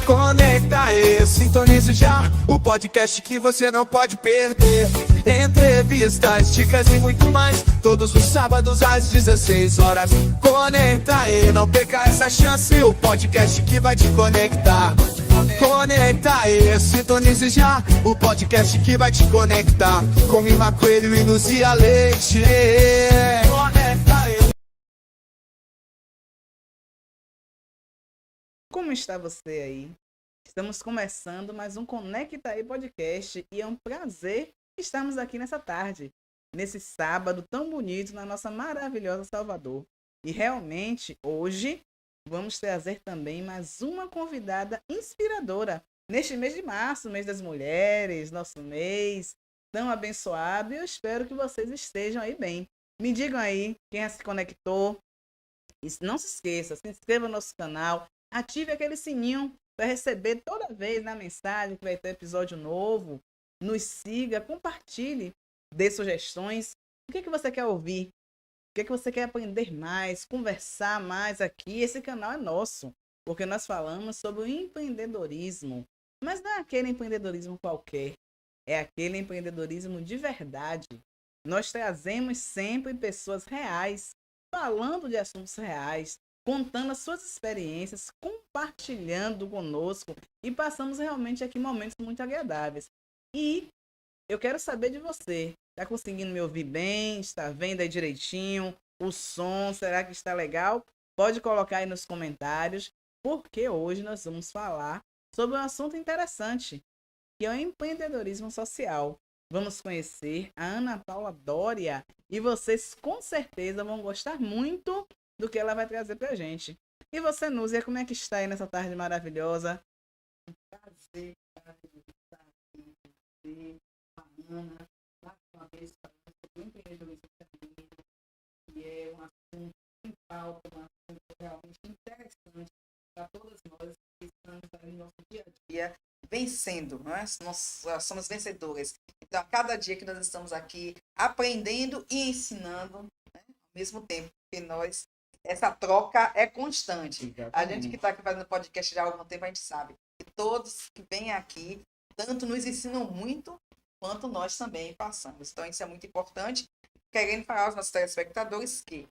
Conecta aí, sintonize já o podcast que você não pode perder. Entrevistas, dicas e muito mais, todos os sábados às 16 horas. Conecta aí, não perca essa chance, o podcast que vai te conectar. Conecta aí, sintonize já o podcast que vai te conectar. Com Irma Coelho e Luzia Leite. Conecta aí. Como está você aí? Estamos começando mais um Conecta aí Podcast e é um prazer estarmos aqui nessa tarde, nesse sábado tão bonito na nossa maravilhosa Salvador. E realmente, hoje, vamos trazer também mais uma convidada inspiradora. Neste mês de março, mês das mulheres, nosso mês tão abençoado, e eu espero que vocês estejam aí bem. Me digam aí quem já se conectou. E não se esqueça, se inscreva no nosso canal, ative aquele sininho para receber toda vez na mensagem que vai ter episódio novo. Nos siga, compartilhe, dê sugestões. O que você quer ouvir? O que você quer aprender mais, conversar mais aqui? Esse canal é nosso, porque nós falamos sobre o empreendedorismo. Mas não é aquele empreendedorismo qualquer, é aquele empreendedorismo de verdade. Nós trazemos sempre pessoas reais, falando de assuntos reais, contando as suas experiências, compartilhando conosco e passamos realmente aqui momentos muito agradáveis. E eu quero saber de você. Está conseguindo me ouvir bem? Está vendo aí direitinho? O som, será que está legal? Pode colocar aí nos comentários, porque hoje nós vamos falar sobre um assunto interessante, que é o empreendedorismo social. Vamos conhecer a Ana Paula Doria e vocês com certeza vão gostar muito do que ela vai trazer pra gente. E você, Núzia, como é que está aí nessa tarde maravilhosa? Um prazer estar aqui com você, com a Ana, mais uma vez falando sobre o empreendedorismo feminino, que é um assunto em pauta, um assunto realmente interessante para todas nós que estamos aí no nosso dia a dia vencendo, não é? Nós somos vencedoras. Então, a cada dia que nós estamos aqui aprendendo e ensinando, né, ao mesmo tempo que nós, essa troca é constante. Exatamente. A gente que está aqui fazendo podcast já há algum tempo, a gente sabe que todos que vêm aqui, tanto nos ensinam muito, quanto nós também passamos. Então, isso é muito importante. Querendo falar aos nossos telespectadores que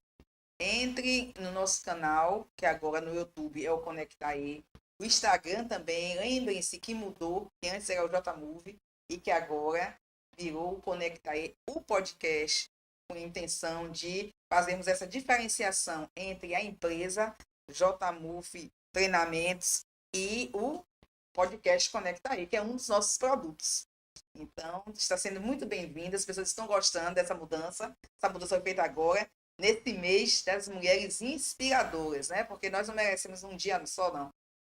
entre no nosso canal, que agora no YouTube é o Conecta aí. O Instagram também, lembrem-se que mudou, que antes era o JMove e que agora virou o Conecta aí, o podcast, com a intenção de fazermos essa diferenciação entre a empresa JMove Treinamentos e o podcast Conecta aí, que é um dos nossos produtos. Então, está sendo muito bem-vindo, as pessoas estão gostando dessa mudança. Essa mudança foi feita agora, nesse mês das mulheres inspiradoras, né? Porque nós não merecemos um dia só, não.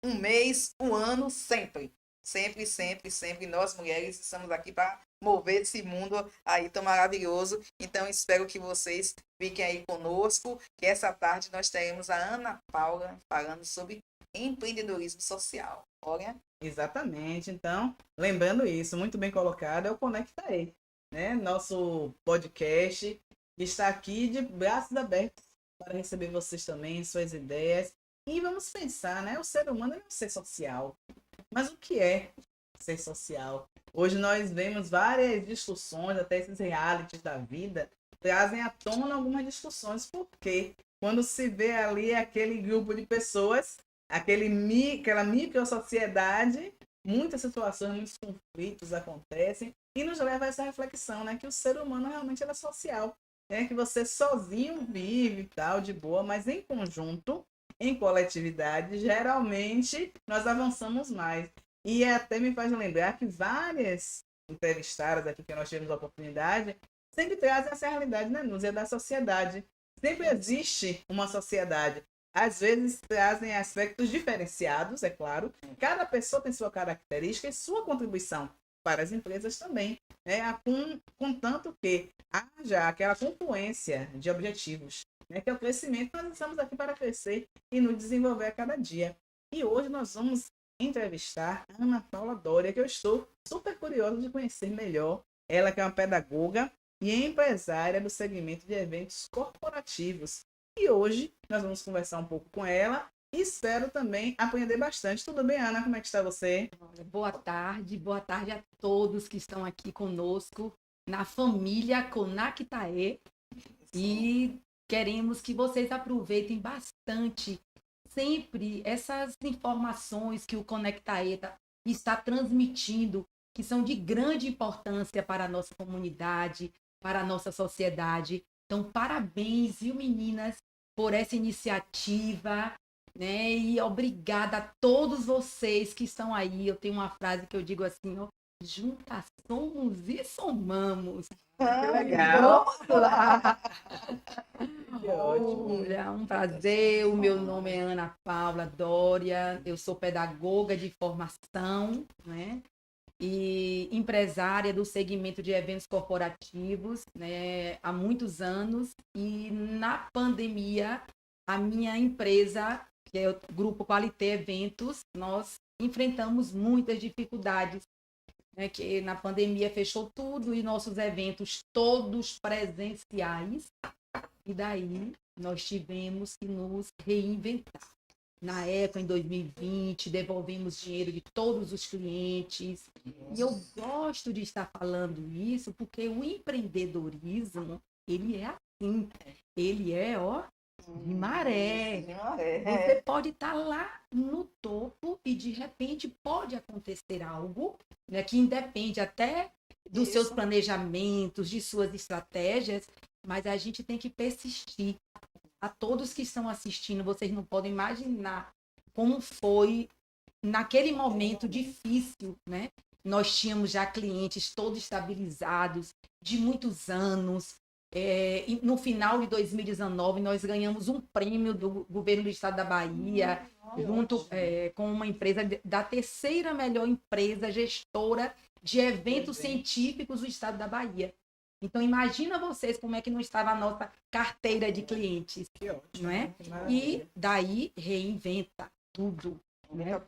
Um mês, um ano, sempre. Sempre, sempre, sempre. Nós, mulheres, estamos aqui para mover esse mundo aí tão maravilhoso. Então, espero que vocês fiquem aí conosco, que essa tarde nós teremos a Ana Paula falando sobre empreendedorismo social. Olha. Exatamente. Então, lembrando isso, muito bem colocado, é o Conecta aí, né? Nosso podcast que está aqui de braços abertos para receber vocês também, suas ideias. E vamos pensar, né? O ser humano é um ser social. Mas o que é ser social? Hoje nós vemos várias discussões, até esses realities da vida, trazem à tona algumas discussões, porque quando se vê ali aquele grupo de pessoas, aquela micro-sociedade, muitas situações, muitos conflitos acontecem e nos leva a essa reflexão, né? Que o ser humano realmente é social. É que você sozinho vive tal, de boa, mas em conjunto, em coletividade, geralmente nós avançamos mais. E até me faz lembrar que várias entrevistadas aqui que nós tivemos a oportunidade sempre trazem essa realidade, né, Núzia, da sociedade. Sempre existe uma sociedade. Às vezes trazem aspectos diferenciados, é claro. Cada pessoa tem sua característica e sua contribuição para as empresas também. Contanto que haja aquela confluência de objetivos, né, que é o crescimento. Nós estamos aqui para crescer e nos desenvolver a cada dia. E hoje nós vamos entrevistar a Ana Paula Doria, que eu estou super curiosa de conhecer melhor. Ela que é uma pedagoga e empresária do segmento de eventos corporativos. E hoje nós vamos conversar um pouco com ela e espero também aprender bastante. Tudo bem, Ana? Como é que está você? Boa tarde a todos que estão aqui conosco na família Conactae e queremos que vocês aproveitem bastante sempre essas informações que o Conectae está transmitindo, que são de grande importância para a nossa comunidade, para a nossa sociedade. Então, parabéns, viu, meninas, por essa iniciativa, né? E obrigada a todos vocês que estão aí. Eu tenho uma frase que eu digo assim, ó, juntas somos e somamos. Que legal. Vamos lá. Que ótimo. Olha, é um prazer. O meu nome é Ana Paula Dória. Eu sou pedagoga de formação, né? E empresária do segmento de eventos corporativos, né, há muitos anos. E na pandemia, a minha empresa, que é o Grupo Qualité Eventos, nós enfrentamos muitas dificuldades, né, que na pandemia fechou tudo e nossos eventos todos presenciais. E daí nós tivemos que nos reinventar. Na época, em 2020, devolvemos dinheiro de todos os clientes. E eu gosto de estar falando isso porque o empreendedorismo, ele é assim. Ele é, ó, de maré. Você pode estar lá no topo e, de repente, pode acontecer algo, né, que independe até dos seus planejamentos, de suas estratégias, mas a gente tem que persistir. A todos que estão assistindo, vocês não podem imaginar como foi naquele momento difícil, né? Nós tínhamos já clientes todos estabilizados, de muitos anos. E no final de 2019, nós ganhamos um prêmio do governo do estado da Bahia, junto com uma empresa da terceira melhor empresa gestora de eventos científicos do estado da Bahia. Então, imagina vocês como é que não estava a nossa carteira de clientes, Que ótimo. não é? Que maravilha. E daí reinventa tudo, né?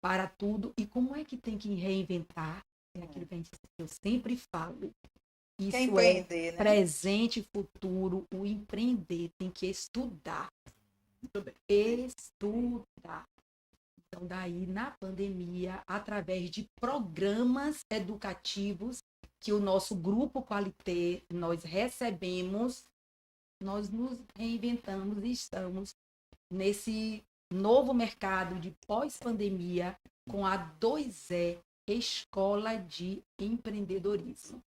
Para tudo. E como é que tem que reinventar? É aquilo que eu sempre falo. Isso Quer empreender, né? presente e futuro. O empreender tem que estudar. Muito bem. Estudar. Então, daí, na pandemia, através de programas educativos que o nosso Grupo Qualité, nós recebemos, nós nos reinventamos e estamos nesse novo mercado de pós-pandemia com a 2E, Escola de Empreendedorismo.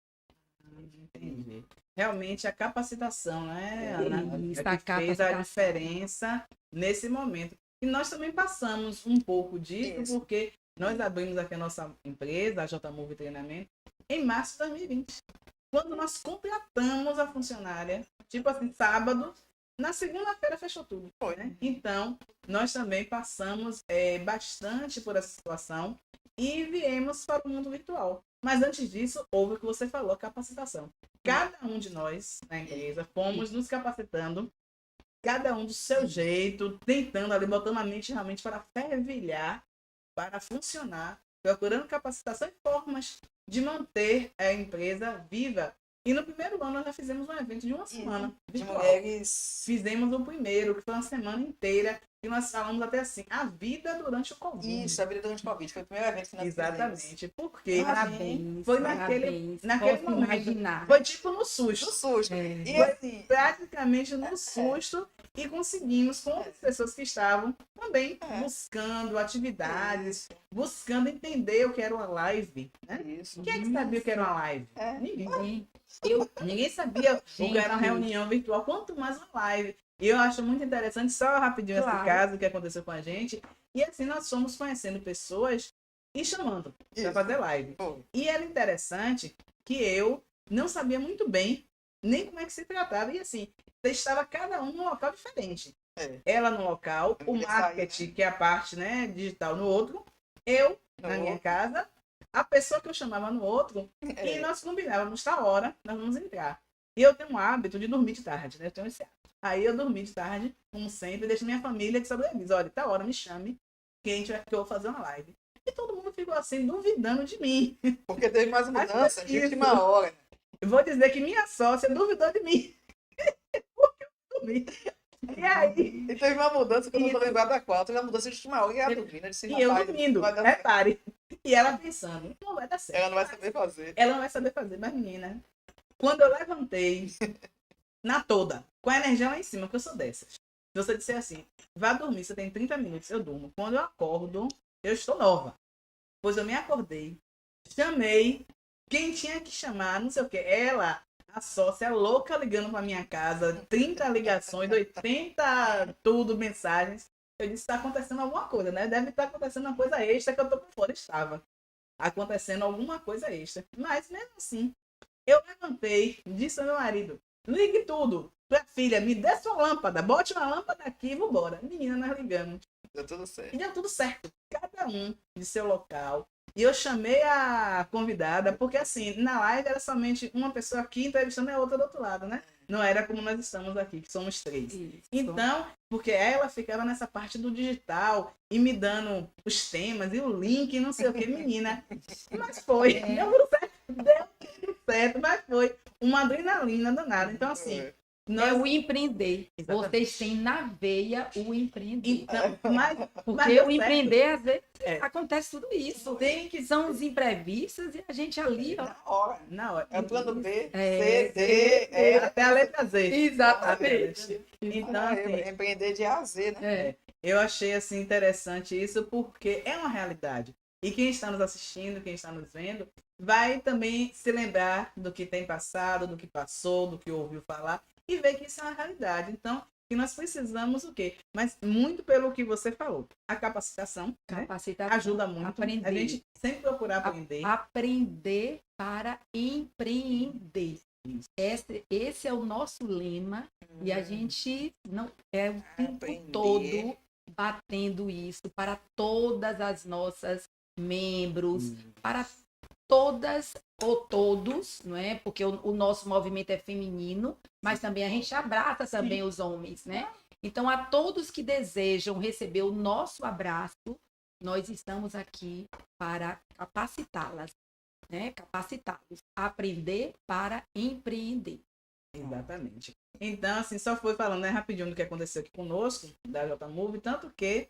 Entendi. Realmente a capacitação, né, Ana? Isso, É a que fez a capacitação. diferença nesse momento. E nós também passamos um pouco disso, Isso. porque nós abrimos aqui a nossa empresa, a JMove Treinamento, em março de 2020. Quando nós contratamos a funcionária, tipo assim, sábado, na segunda-feira fechou tudo. Foi. Né? Então, nós também passamos bastante por essa situação e viemos para o mundo virtual. Mas antes disso, houve o que você falou, a capacitação. Cada um de nós na empresa fomos nos capacitando, cada um do seu jeito, tentando ali, botando a mente realmente para fervilhar, para funcionar, procurando capacitação e formas de manter a empresa viva. E no primeiro ano nós já fizemos um evento de uma semana. De virtual. mulheres. Fizemos o primeiro, que foi uma semana inteira, e nós falamos até assim, a vida durante o Covid. Isso, a vida durante o Covid. Foi o primeiro evento que nós fizemos. Exatamente. Porque Parabéns. foi parabéns. naquele Posso momento. imaginar. Foi tipo no susto. Do susto. É. E Foi assim, praticamente no susto e conseguimos com as pessoas que estavam também buscando atividades, isso. buscando entender o que era uma live, né? Isso. Quem é que sabia o que era uma live? É. Ninguém. Eu, Ninguém sabia o que era uma Gente. reunião virtual, quanto mais uma live. E eu acho muito interessante, só rapidinho esse Claro. caso que aconteceu com a gente. E assim nós fomos conhecendo pessoas e chamando para Isso. fazer live. Foi. E era interessante que eu não sabia muito bem nem como é que se tratava. E assim, estava cada um num local diferente. É. Ela no local, Eu o queria marketing, sair, né? que é a parte, né, digital, no outro. Eu, No na minha outro. casa. A pessoa que eu chamava no outro. É. E nós combinávamos, tal hora, nós vamos entrar. E eu tenho um hábito de dormir de tarde, né? Eu tenho esse hábito. Aí eu dormi de tarde, como sempre, deixo minha família que sobreavisa. Olha, tal hora me chame, que eu vou fazer uma live. E todo mundo ficou assim, duvidando de mim. Porque teve mais mudança de Isso. última hora. Eu vou dizer que minha sócia duvidou de mim. Porque eu dormi. E aí, E teve uma mudança que eu não tô lembrado da qual. Teve uma mudança de última hora e ela dormindo. Eu disse, e eu rapaz, dormindo, vai dar certo. repare. E ela pensando, não vai dar certo. Ela não vai saber fazer. Ela não vai saber fazer, mas menina, quando eu levantei, na toda, com a energia lá em cima, que eu sou dessas. Se você disser assim, vá dormir, você tem 30 minutos, eu durmo. Quando eu acordo, eu estou nova. Pois eu me acordei, chamei quem tinha que chamar, não sei o que. Ela, a sócia louca ligando pra minha casa, 30 ligações, 80 tudo, mensagens. Eu disse, está acontecendo alguma coisa, né? Deve estar acontecendo uma coisa extra que eu tô por fora. Estava acontecendo alguma coisa extra. Mas mesmo assim, eu levantei, disse ao meu marido, ligue tudo. Tua filha, me dê sua lâmpada, bote uma lâmpada aqui e vambora. Menina, nós ligamos. Deu tudo certo. E deu tudo certo. Cada um de seu local. E eu chamei a convidada, porque assim, na live era somente uma pessoa aqui entrevistando a outra do outro lado, né? Não era como nós estamos aqui, que somos 3. Isso. Então, porque ela ficava nessa parte do digital e me dando os temas e o link, não sei o que, menina. Mas foi, deu tudo certo, mas foi uma adrenalina danada. Então, assim, É. nós... É o empreender. Exatamente. Vocês têm na veia o empreender. Então, mas Porque deu o certo. empreender, às vezes, É. acontece tudo isso. Tem que São os imprevistos e a gente ali, ó. Na hora. na hora. É o plano B, É. C, D, E. Até a letra Z. Exatamente. Então, assim, Empreender de A a Z, né? É. eu achei assim interessante isso porque é uma realidade. E quem está nos assistindo, quem está nos vendo, vai também se lembrar do que tem passado, do que passou, do que ouviu falar e ver que isso é uma realidade. Então, que nós precisamos o quê? Mas muito pelo que você falou. A capacitação, né? Capacitação. Ajuda muito. Aprender. A gente sempre procurar aprender. Aprender para empreender. Esse é o nosso lema e a gente não é o tempo Aprender. todo batendo isso para todas as nossas membros, para todas ou todos, não é? Porque o nosso movimento é feminino, mas também a gente abraça também os homens, né? Então, a todos que desejam receber o nosso abraço, nós estamos aqui para capacitá-las, né? Capacitá-los a aprender para empreender. Exatamente. Então, assim, só foi falando, né, rapidinho do que aconteceu aqui conosco, da JMove, tanto que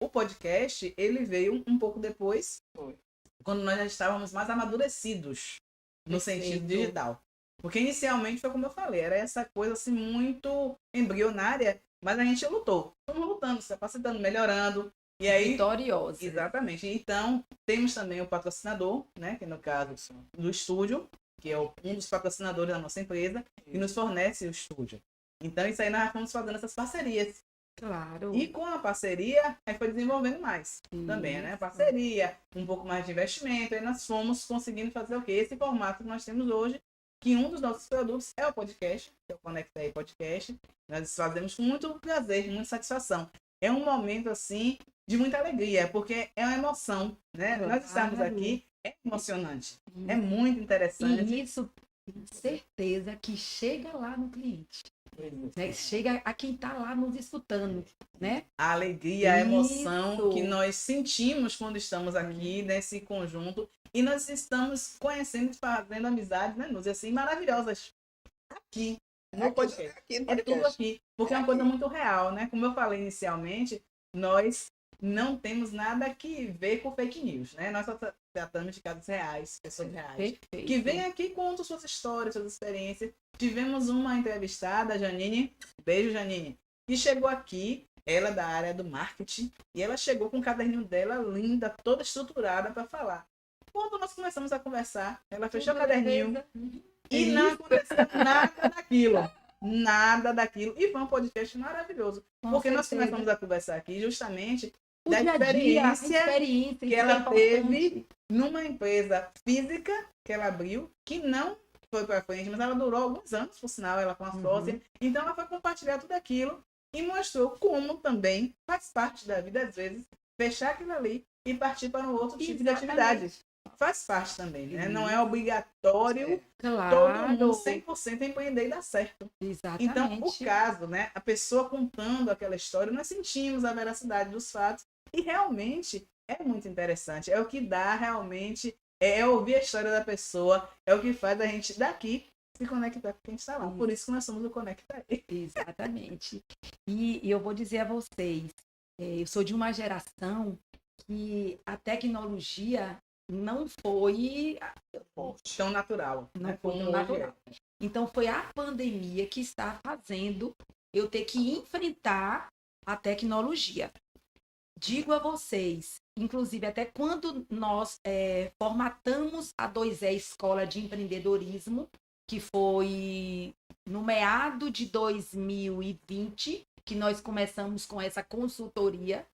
o podcast, ele veio um pouco depois, Foi. quando nós já estávamos mais amadurecidos no Perfeito. sentido digital. Porque inicialmente foi como eu falei, era essa coisa assim muito embrionária, mas a gente lutou. Estamos lutando, se capacitando, melhorando. E aí, Vitoriosa. exatamente. Então, temos também o patrocinador, né, que no caso do estúdio, que é um dos patrocinadores da nossa empresa, que nos fornece o estúdio. Então, isso aí nós já fomos fazendo essas parcerias. Claro. E com a parceria, aí foi desenvolvendo mais também, né? Parceria, um pouco mais de investimento, aí nós fomos conseguindo fazer o quê? Esse formato que nós temos hoje, que um dos nossos produtos é o podcast, que é o Conecta aí Podcast. Nós fazemos com muito prazer, muita satisfação. É um momento, assim, de muita alegria, porque é uma emoção, né? Claro. Nós estamos aqui, é emocionante, é muito interessante. E isso, tenho certeza que chega lá no cliente. Né? Chega a quem está lá nos escutando, né? A alegria, a emoção Isso. que nós sentimos quando estamos aqui nesse conjunto e nós estamos conhecendo e fazendo amizades, né, Nuse, assim, maravilhosas aqui no podcast. Aqui no É tudo podcast. aqui, porque é uma coisa muito real, né? Como eu falei inicialmente, nós não temos nada que ver com fake news, né? Nós só tratamos de casos reais, pessoas reais. Perfeito. Que vem aqui e conta suas histórias, suas experiências. Tivemos uma entrevistada, Janine, beijo Janine, que chegou aqui, ela é da área do marketing, e ela chegou com o caderninho dela linda, toda estruturada para falar. Quando nós começamos a conversar, ela fechou o caderninho e não aconteceu nada daquilo. Nada daquilo. E foi um podcast maravilhoso. Com porque nós certeza. começamos a conversar aqui justamente O da dia a dia, a experiência experiência que isso é ela importante. teve numa empresa física que ela abriu, que não foi para frente, mas ela durou alguns anos, por sinal, ela com a sócia. Então ela foi compartilhar tudo aquilo e mostrou como também faz parte da vida, às vezes, fechar aquilo ali e partir para um outro tipo de atividade. Faz parte também, né? Não é obrigatório todo mundo Claro. 100% empreender e dar certo. Exatamente. Então, o caso, né? A pessoa contando aquela história, nós sentimos a veracidade dos fatos e realmente é muito interessante. É o que dá realmente, é ouvir a história da pessoa, é o que faz a gente daqui se conectar com quem está lá. Por isso que nós somos o Conecta aí. Exatamente. E eu vou dizer a vocês, eu sou de uma geração que a tecnologia não foi Tão natural. Não né? foi Como tão hoje natural. Então foi a pandemia que está fazendo eu ter que enfrentar a tecnologia. Digo a vocês, inclusive até quando nós formatamos a 2E Escola de Empreendedorismo, que foi no meado de 2020, que nós começamos com essa consultoria,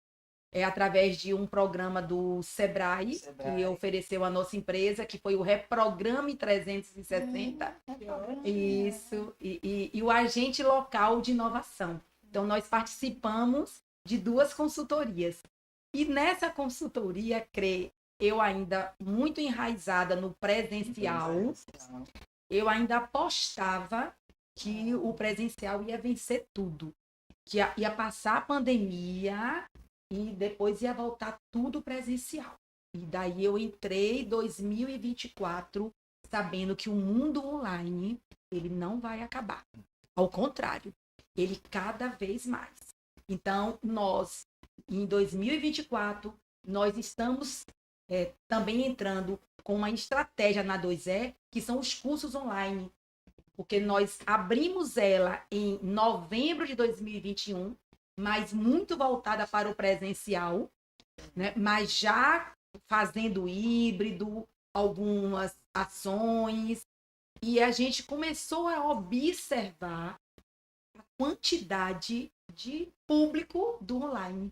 através de um programa do Sebrae, que ofereceu a nossa empresa, que foi o Reprograme 360. Isso, e o agente local de inovação. Então, nós participamos de 2 consultorias. E nessa consultoria, eu ainda muito enraizada no presencial, eu ainda apostava que o presencial ia vencer tudo. Que ia passar a pandemia e depois ia voltar tudo presencial. E daí eu entrei em 2024 sabendo que o mundo online, ele não vai acabar. Ao contrário, ele cada vez mais. Então, nós, em 2024, nós estamos também entrando com uma estratégia na 2E, que são os cursos online. Porque nós abrimos ela em novembro de 2021, mas muito voltada para o presencial, né? Mas já fazendo híbrido, algumas ações, e a gente começou a observar a quantidade de público do online.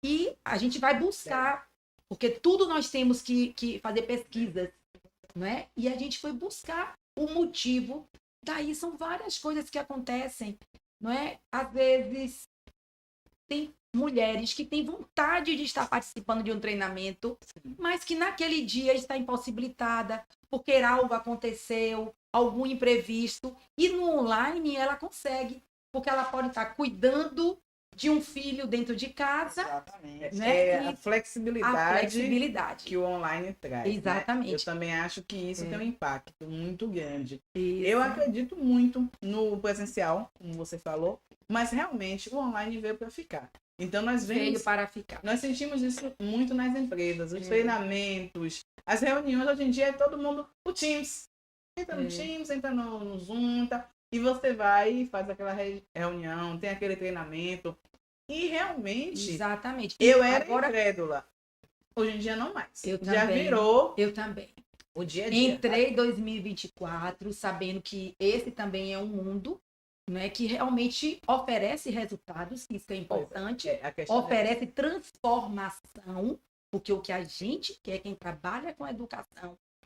E a gente vai buscar, porque tudo nós temos que fazer pesquisas, né? E a gente foi buscar o motivo. Daí são várias coisas que acontecem, não é? Às vezes tem mulheres que têm vontade de estar participando de um treinamento, mas que naquele dia está impossibilitada porque algo aconteceu, algum imprevisto, e no online ela consegue, porque ela pode estar cuidando de um filho dentro de casa. Exatamente. Né? A flexibilidade que que o online traz. Exatamente. Né? Eu também acho que isso tem um impacto muito grande. Isso. Eu acredito muito no presencial, como você falou, mas realmente o online veio para ficar. Então nós veio para ficar. Nós sentimos isso muito nas empresas, os treinamentos, as reuniões. Hoje em dia é todo mundo o Teams. Entra no Teams, entra no Zoom, tá? E você vai e faz aquela reunião, tem aquele treinamento. E realmente, exatamente. Eu era incrédula. Hoje em dia não mais. Eu Já também, virou eu também. o dia a dia. Entrei em 2024 sabendo que esse também é um mundo, né, que realmente oferece resultados, isso é importante, oferece transformação, porque o que a gente quer, quem trabalha com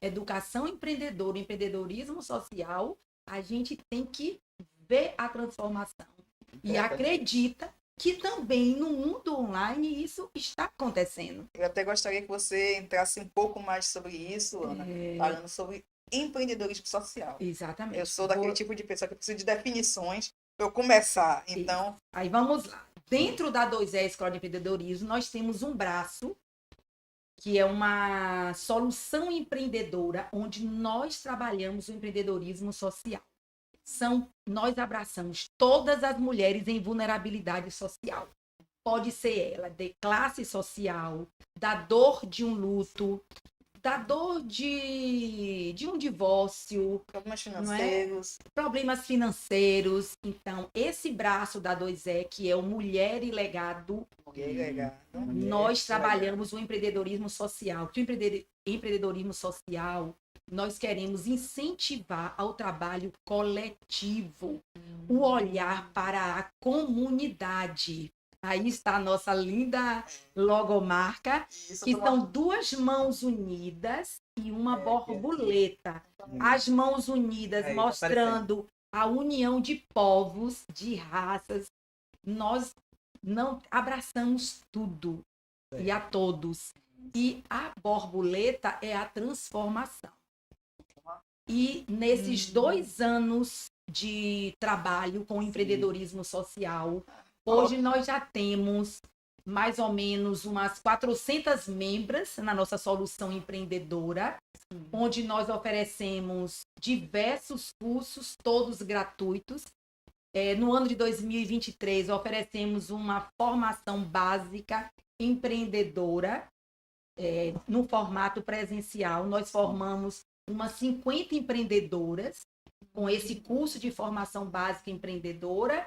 educação empreendedora, empreendedorismo social, a gente tem que ver a transformação. E acredita que também no mundo online isso está acontecendo. Eu até gostaria que você entrasse um pouco mais sobre isso, Ana, falando sobre empreendedorismo social. Exatamente. Eu sou daquele tipo de pessoa que precisa de definições para eu começar. Então, aí vamos lá. Dentro da 2E Escola de Empreendedorismo, nós temos um braço que é uma solução empreendedora, onde nós trabalhamos o empreendedorismo social. Nós abraçamos todas as mulheres em vulnerabilidade social. Pode ser ela de classe social, da dor de um luto, da dor de um divórcio, problemas financeiros. Problemas financeiros. Então, esse braço da 2E, que é o Mulher e Legado, nós trabalhamos o empreendedorismo social. Que o empreendedorismo social, nós queremos incentivar ao trabalho coletivo, o olhar para a comunidade. Aí está a nossa linda logomarca, que são 2 mãos unidas e uma borboleta. As mãos unidas mostrando a união de povos, de raças. Nós não abraçamos tudo e a todos. E a borboleta é a transformação. E nesses 2 anos de trabalho com empreendedorismo social, hoje nós já temos mais ou menos umas 400 membros na nossa solução empreendedora, onde nós oferecemos diversos cursos, todos gratuitos. No ano de 2023, oferecemos uma formação básica empreendedora, no formato presencial. Nós formamos umas 50 empreendedoras com esse curso de formação básica empreendedora,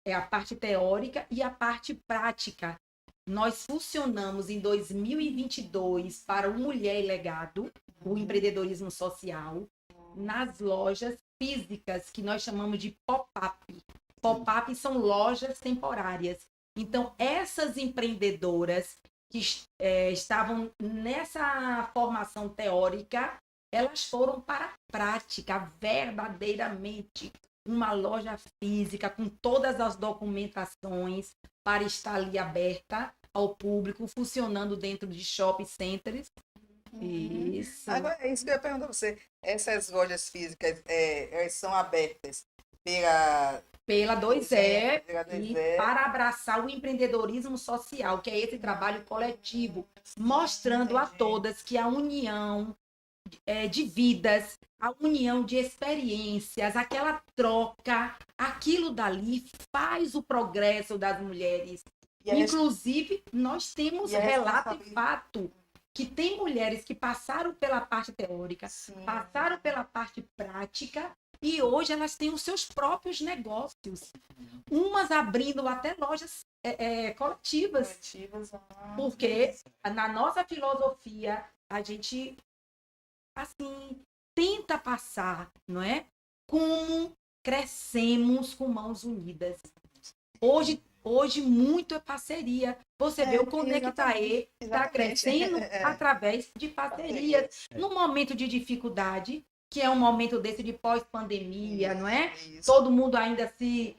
a parte teórica e a parte prática. Nós funcionamos em 2022 para o Mulher e Legado, o empreendedorismo social, nas lojas físicas, que nós chamamos de pop-up. Pop-up são lojas temporárias. Então, essas empreendedoras que estavam nessa formação teórica, elas foram para a prática, verdadeiramente. Uma loja física com todas as documentações para estar ali aberta ao público, funcionando dentro de shopping centers. Isso. Agora, é isso que eu ia perguntar a você. Essas lojas físicas, elas são abertas pela Pela 2E pela e 2E. para abraçar o empreendedorismo social, que é esse trabalho coletivo, mostrando a todas que a união de vidas, a união de experiências, aquela troca, aquilo dali faz o progresso das mulheres. E a Inclusive, nós temos e a relato e responsabilidade- fato que tem mulheres que passaram pela parte teórica, Sim. passaram pela parte prática e hoje elas têm os seus próprios negócios. Umas abrindo até lojas coletivas, Coletivas, porque na nossa filosofia a gente assim tenta passar, não é? Como crescemos com mãos unidas. Hoje muito é parceria. Você vê o Conectaê está exatamente. crescendo através de parcerias. No momento de dificuldade, que é um momento desse de pós-pandemia, não é? Isso. Todo mundo ainda se...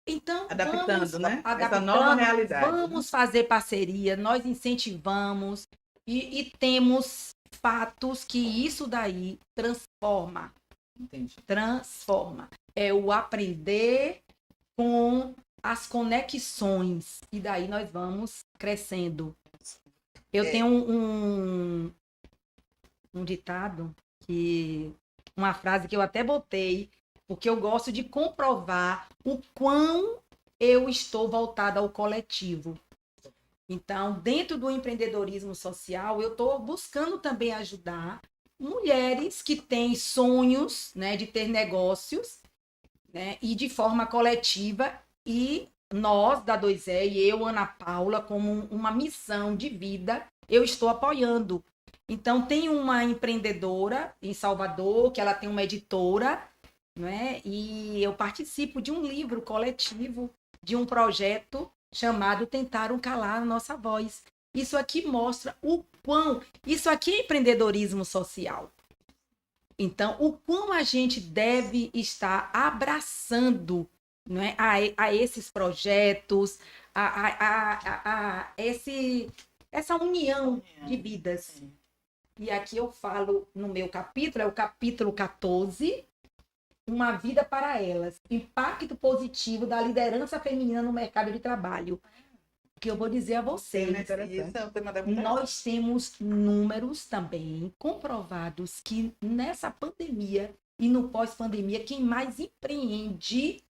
Então, Adaptando, né? Essa adaptando, nova realidade. vamos fazer parceria, nós incentivamos e temos fatos que isso daí transforma. Entendi. Transforma. É o aprender com as conexões. E daí nós vamos crescendo. Eu tenho um ditado, uma frase que eu até botei, porque eu gosto de comprovar o quão eu estou voltada ao coletivo. Então, dentro do empreendedorismo social, eu estou buscando também ajudar mulheres que têm sonhos, né, de ter negócios, né, e de forma coletiva. E nós, da 2E, e eu, Ana Paula, como uma missão de vida, eu estou apoiando. Então, tem uma empreendedora em Salvador, que ela tem uma editora, né, e eu participo de um livro coletivo, de um projeto chamado Tentaram Calar a Nossa Voz. Isso aqui mostra o quão... Isso aqui é empreendedorismo social. Então, o quão a gente deve estar abraçando, né, a esses projetos, essa união de vidas. E aqui eu falo no meu capítulo, é o capítulo 14, Uma Vida para Elas, impacto positivo da liderança feminina no mercado de trabalho. Que eu vou dizer a vocês, Isso é um tema da mulher. nós temos números também comprovados que nessa pandemia e no pós-pandemia, quem mais empreende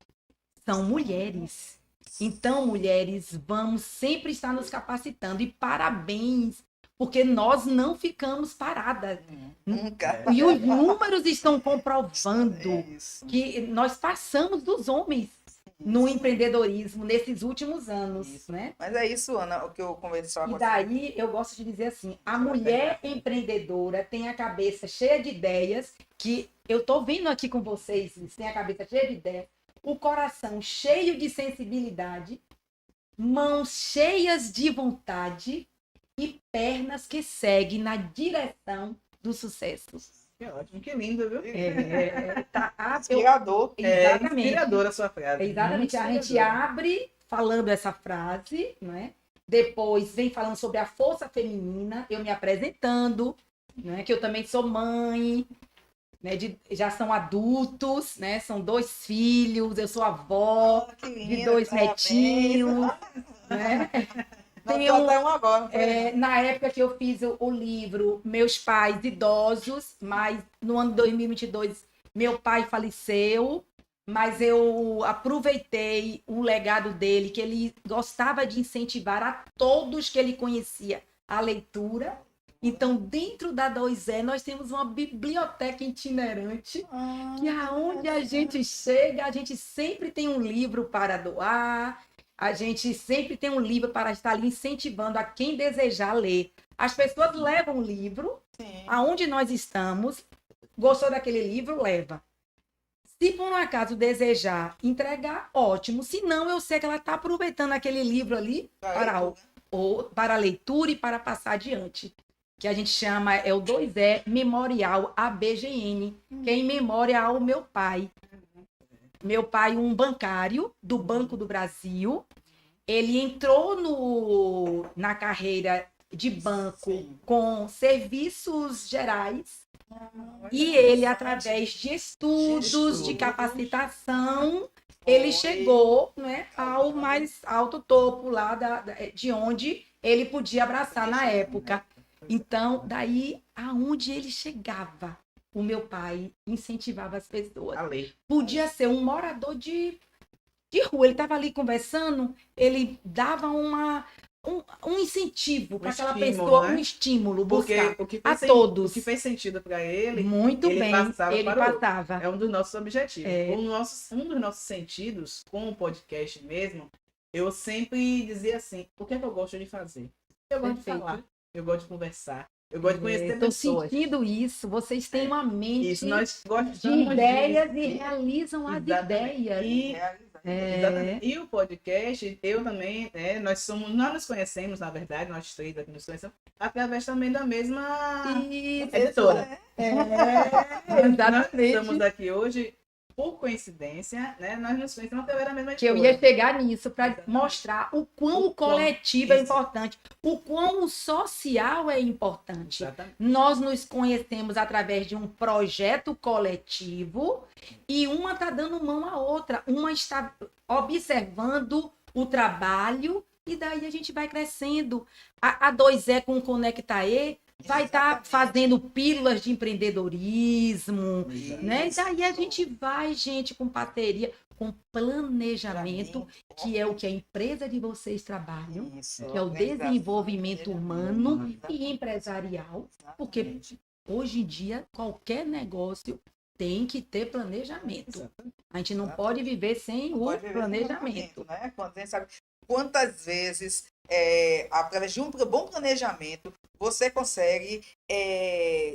são mulheres. Então, mulheres, vamos sempre estar nos capacitando. E parabéns, porque nós não ficamos paradas. Nunca. E os números estão comprovando É isso. que nós passamos dos homens no empreendedorismo nesses últimos anos, Isso. né? Mas é isso, Ana, o que eu conversava E com daí eu gosto de dizer assim, a mulher empreendedora tem a cabeça cheia de ideias, que eu tô vendo aqui com vocês, tem a cabeça cheia de ideias, o coração cheio de sensibilidade, mãos cheias de vontade e pernas que seguem na direção do sucesso. Que ótimo, que lindo, viu? inspirador. É Exatamente. inspiradora a sua frase. Exatamente. Muito A gente inspiradora. abre falando essa frase, não é? Depois vem falando sobre a força feminina, eu me apresentando, né? Que eu também sou mãe, né? Já são adultos, né? São 2 filhos, eu sou avó Que de lindo, 2 parabéns. netinhos, né? Nós tenho, até um agora. na época que eu fiz o livro Meus Pais Idosos, mas no ano de 2022 meu pai faleceu, mas eu aproveitei o legado dele, que ele gostava de incentivar a todos que ele conhecia a leitura. Então, dentro da 2E, nós temos uma biblioteca itinerante, que aonde a gente chega, a gente sempre tem um livro para doar, a gente sempre tem um livro para estar ali incentivando a quem desejar ler. As pessoas levam o livro, Sim. aonde nós estamos, gostou daquele livro, leva. Se por um acaso desejar entregar, ótimo. Se não, eu sei que ela está aproveitando aquele livro ali para a leitura e para passar adiante. Que a gente chama, é o 2E Memorial ABGN, que é em memória ao meu pai. Meu pai, um bancário do Banco do Brasil, ele entrou na carreira de banco com serviços gerais e ele, através de estudos, de capacitação, ele chegou, né, ao mais alto topo lá de onde ele podia abraçar na época. Então, daí, aonde ele chegava, o meu pai incentivava as pessoas. Podia ser um morador de rua, ele estava ali conversando, ele dava um incentivo para aquela pessoa, né? um estímulo, Porque buscar a todos. O que fez sentido para ele, Muito ele bem, passava ele para o outro. passava. É um dos nossos objetivos. É. Um dos nossos sentidos com o podcast mesmo, eu sempre dizia assim, o que é que eu gosto de fazer? Eu gosto de Perfeito. falar, eu gosto de conversar, eu gosto de conhecer Estou pessoas. sentindo isso, vocês têm uma mente Isso, nós de gostamos ideias e disso. realizam as Exatamente. ideias. Exatamente. E o podcast, eu também, né, nós nos conhecemos, na verdade, nós três aqui nos conhecemos, através também da mesma Isso, editora. Nós exatamente. estamos aqui hoje, por coincidência, né, nós nos conhecemos através da mesma Que eu editora. ia chegar nisso para mostrar o quão o coletivo é isso. importante, o quão o social é importante. Exatamente. Nós nos conhecemos através de um projeto coletivo e uma está dando mão à outra, uma está observando o trabalho e daí a gente vai crescendo. A 2E com o Conectae vai estar fazendo pílulas de empreendedorismo, né? E daí a gente vai, gente, com parceria, com planejamento, que é o que a empresa de vocês trabalham, que é o desenvolvimento humano e empresarial, porque hoje em dia qualquer negócio tem que ter planejamento. A gente não pode viver sem o planejamento. Né? Quando a gente sabe quantas vezes, através de um bom planejamento, você consegue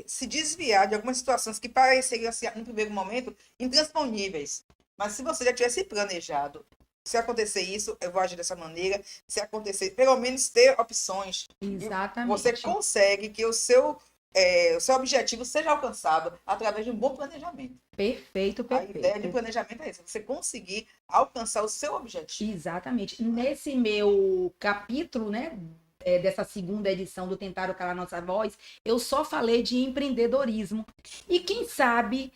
se desviar de algumas situações que pareceriam, assim, no primeiro momento, intransponíveis. Mas se você já tivesse planejado, se acontecer isso, eu vou agir dessa maneira. Se acontecer, pelo menos ter opções. Exatamente. Você consegue que o seu objetivo seja alcançado através de um bom planejamento. Perfeito, A perfeito. ideia de planejamento é isso, você conseguir alcançar o seu objetivo. Exatamente. Nesse meu capítulo, né, dessa segunda edição do Tentaram Calar Nossa Voz, eu só falei de empreendedorismo. E quem sabe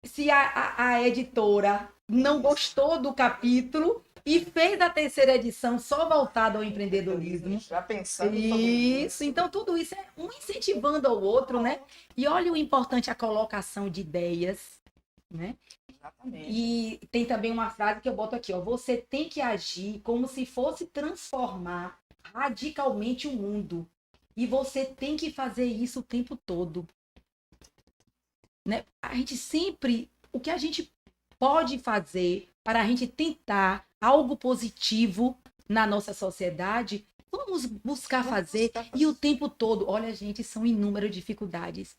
se a editora não gostou do capítulo e fez a terceira edição só voltada ao empreendedorismo. Já pensando Isso, então tudo isso é um incentivando ao outro, né? E olha o importante, a colocação de ideias, né? Exatamente. E tem também uma frase que eu boto aqui, ó. Você tem que agir como se fosse transformar radicalmente o mundo. E você tem que fazer isso o tempo todo. Né? A gente sempre... O que a gente pode fazer para a gente tentar algo positivo na nossa sociedade, vamos buscar fazer. E o tempo todo, olha, gente, são inúmeras dificuldades.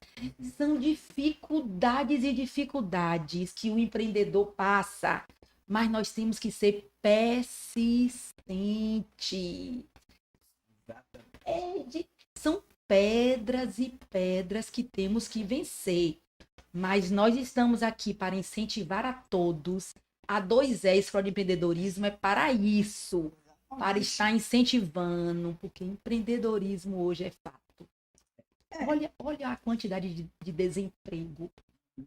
São dificuldades e dificuldades que o empreendedor passa. Mas nós temos que ser persistentes. São pedras e pedras que temos que vencer. Mas nós estamos aqui para incentivar a todos. A 2E Escola de Empreendedorismo é para isso. Para estar incentivando, porque empreendedorismo hoje é fato. Olha a quantidade de desemprego,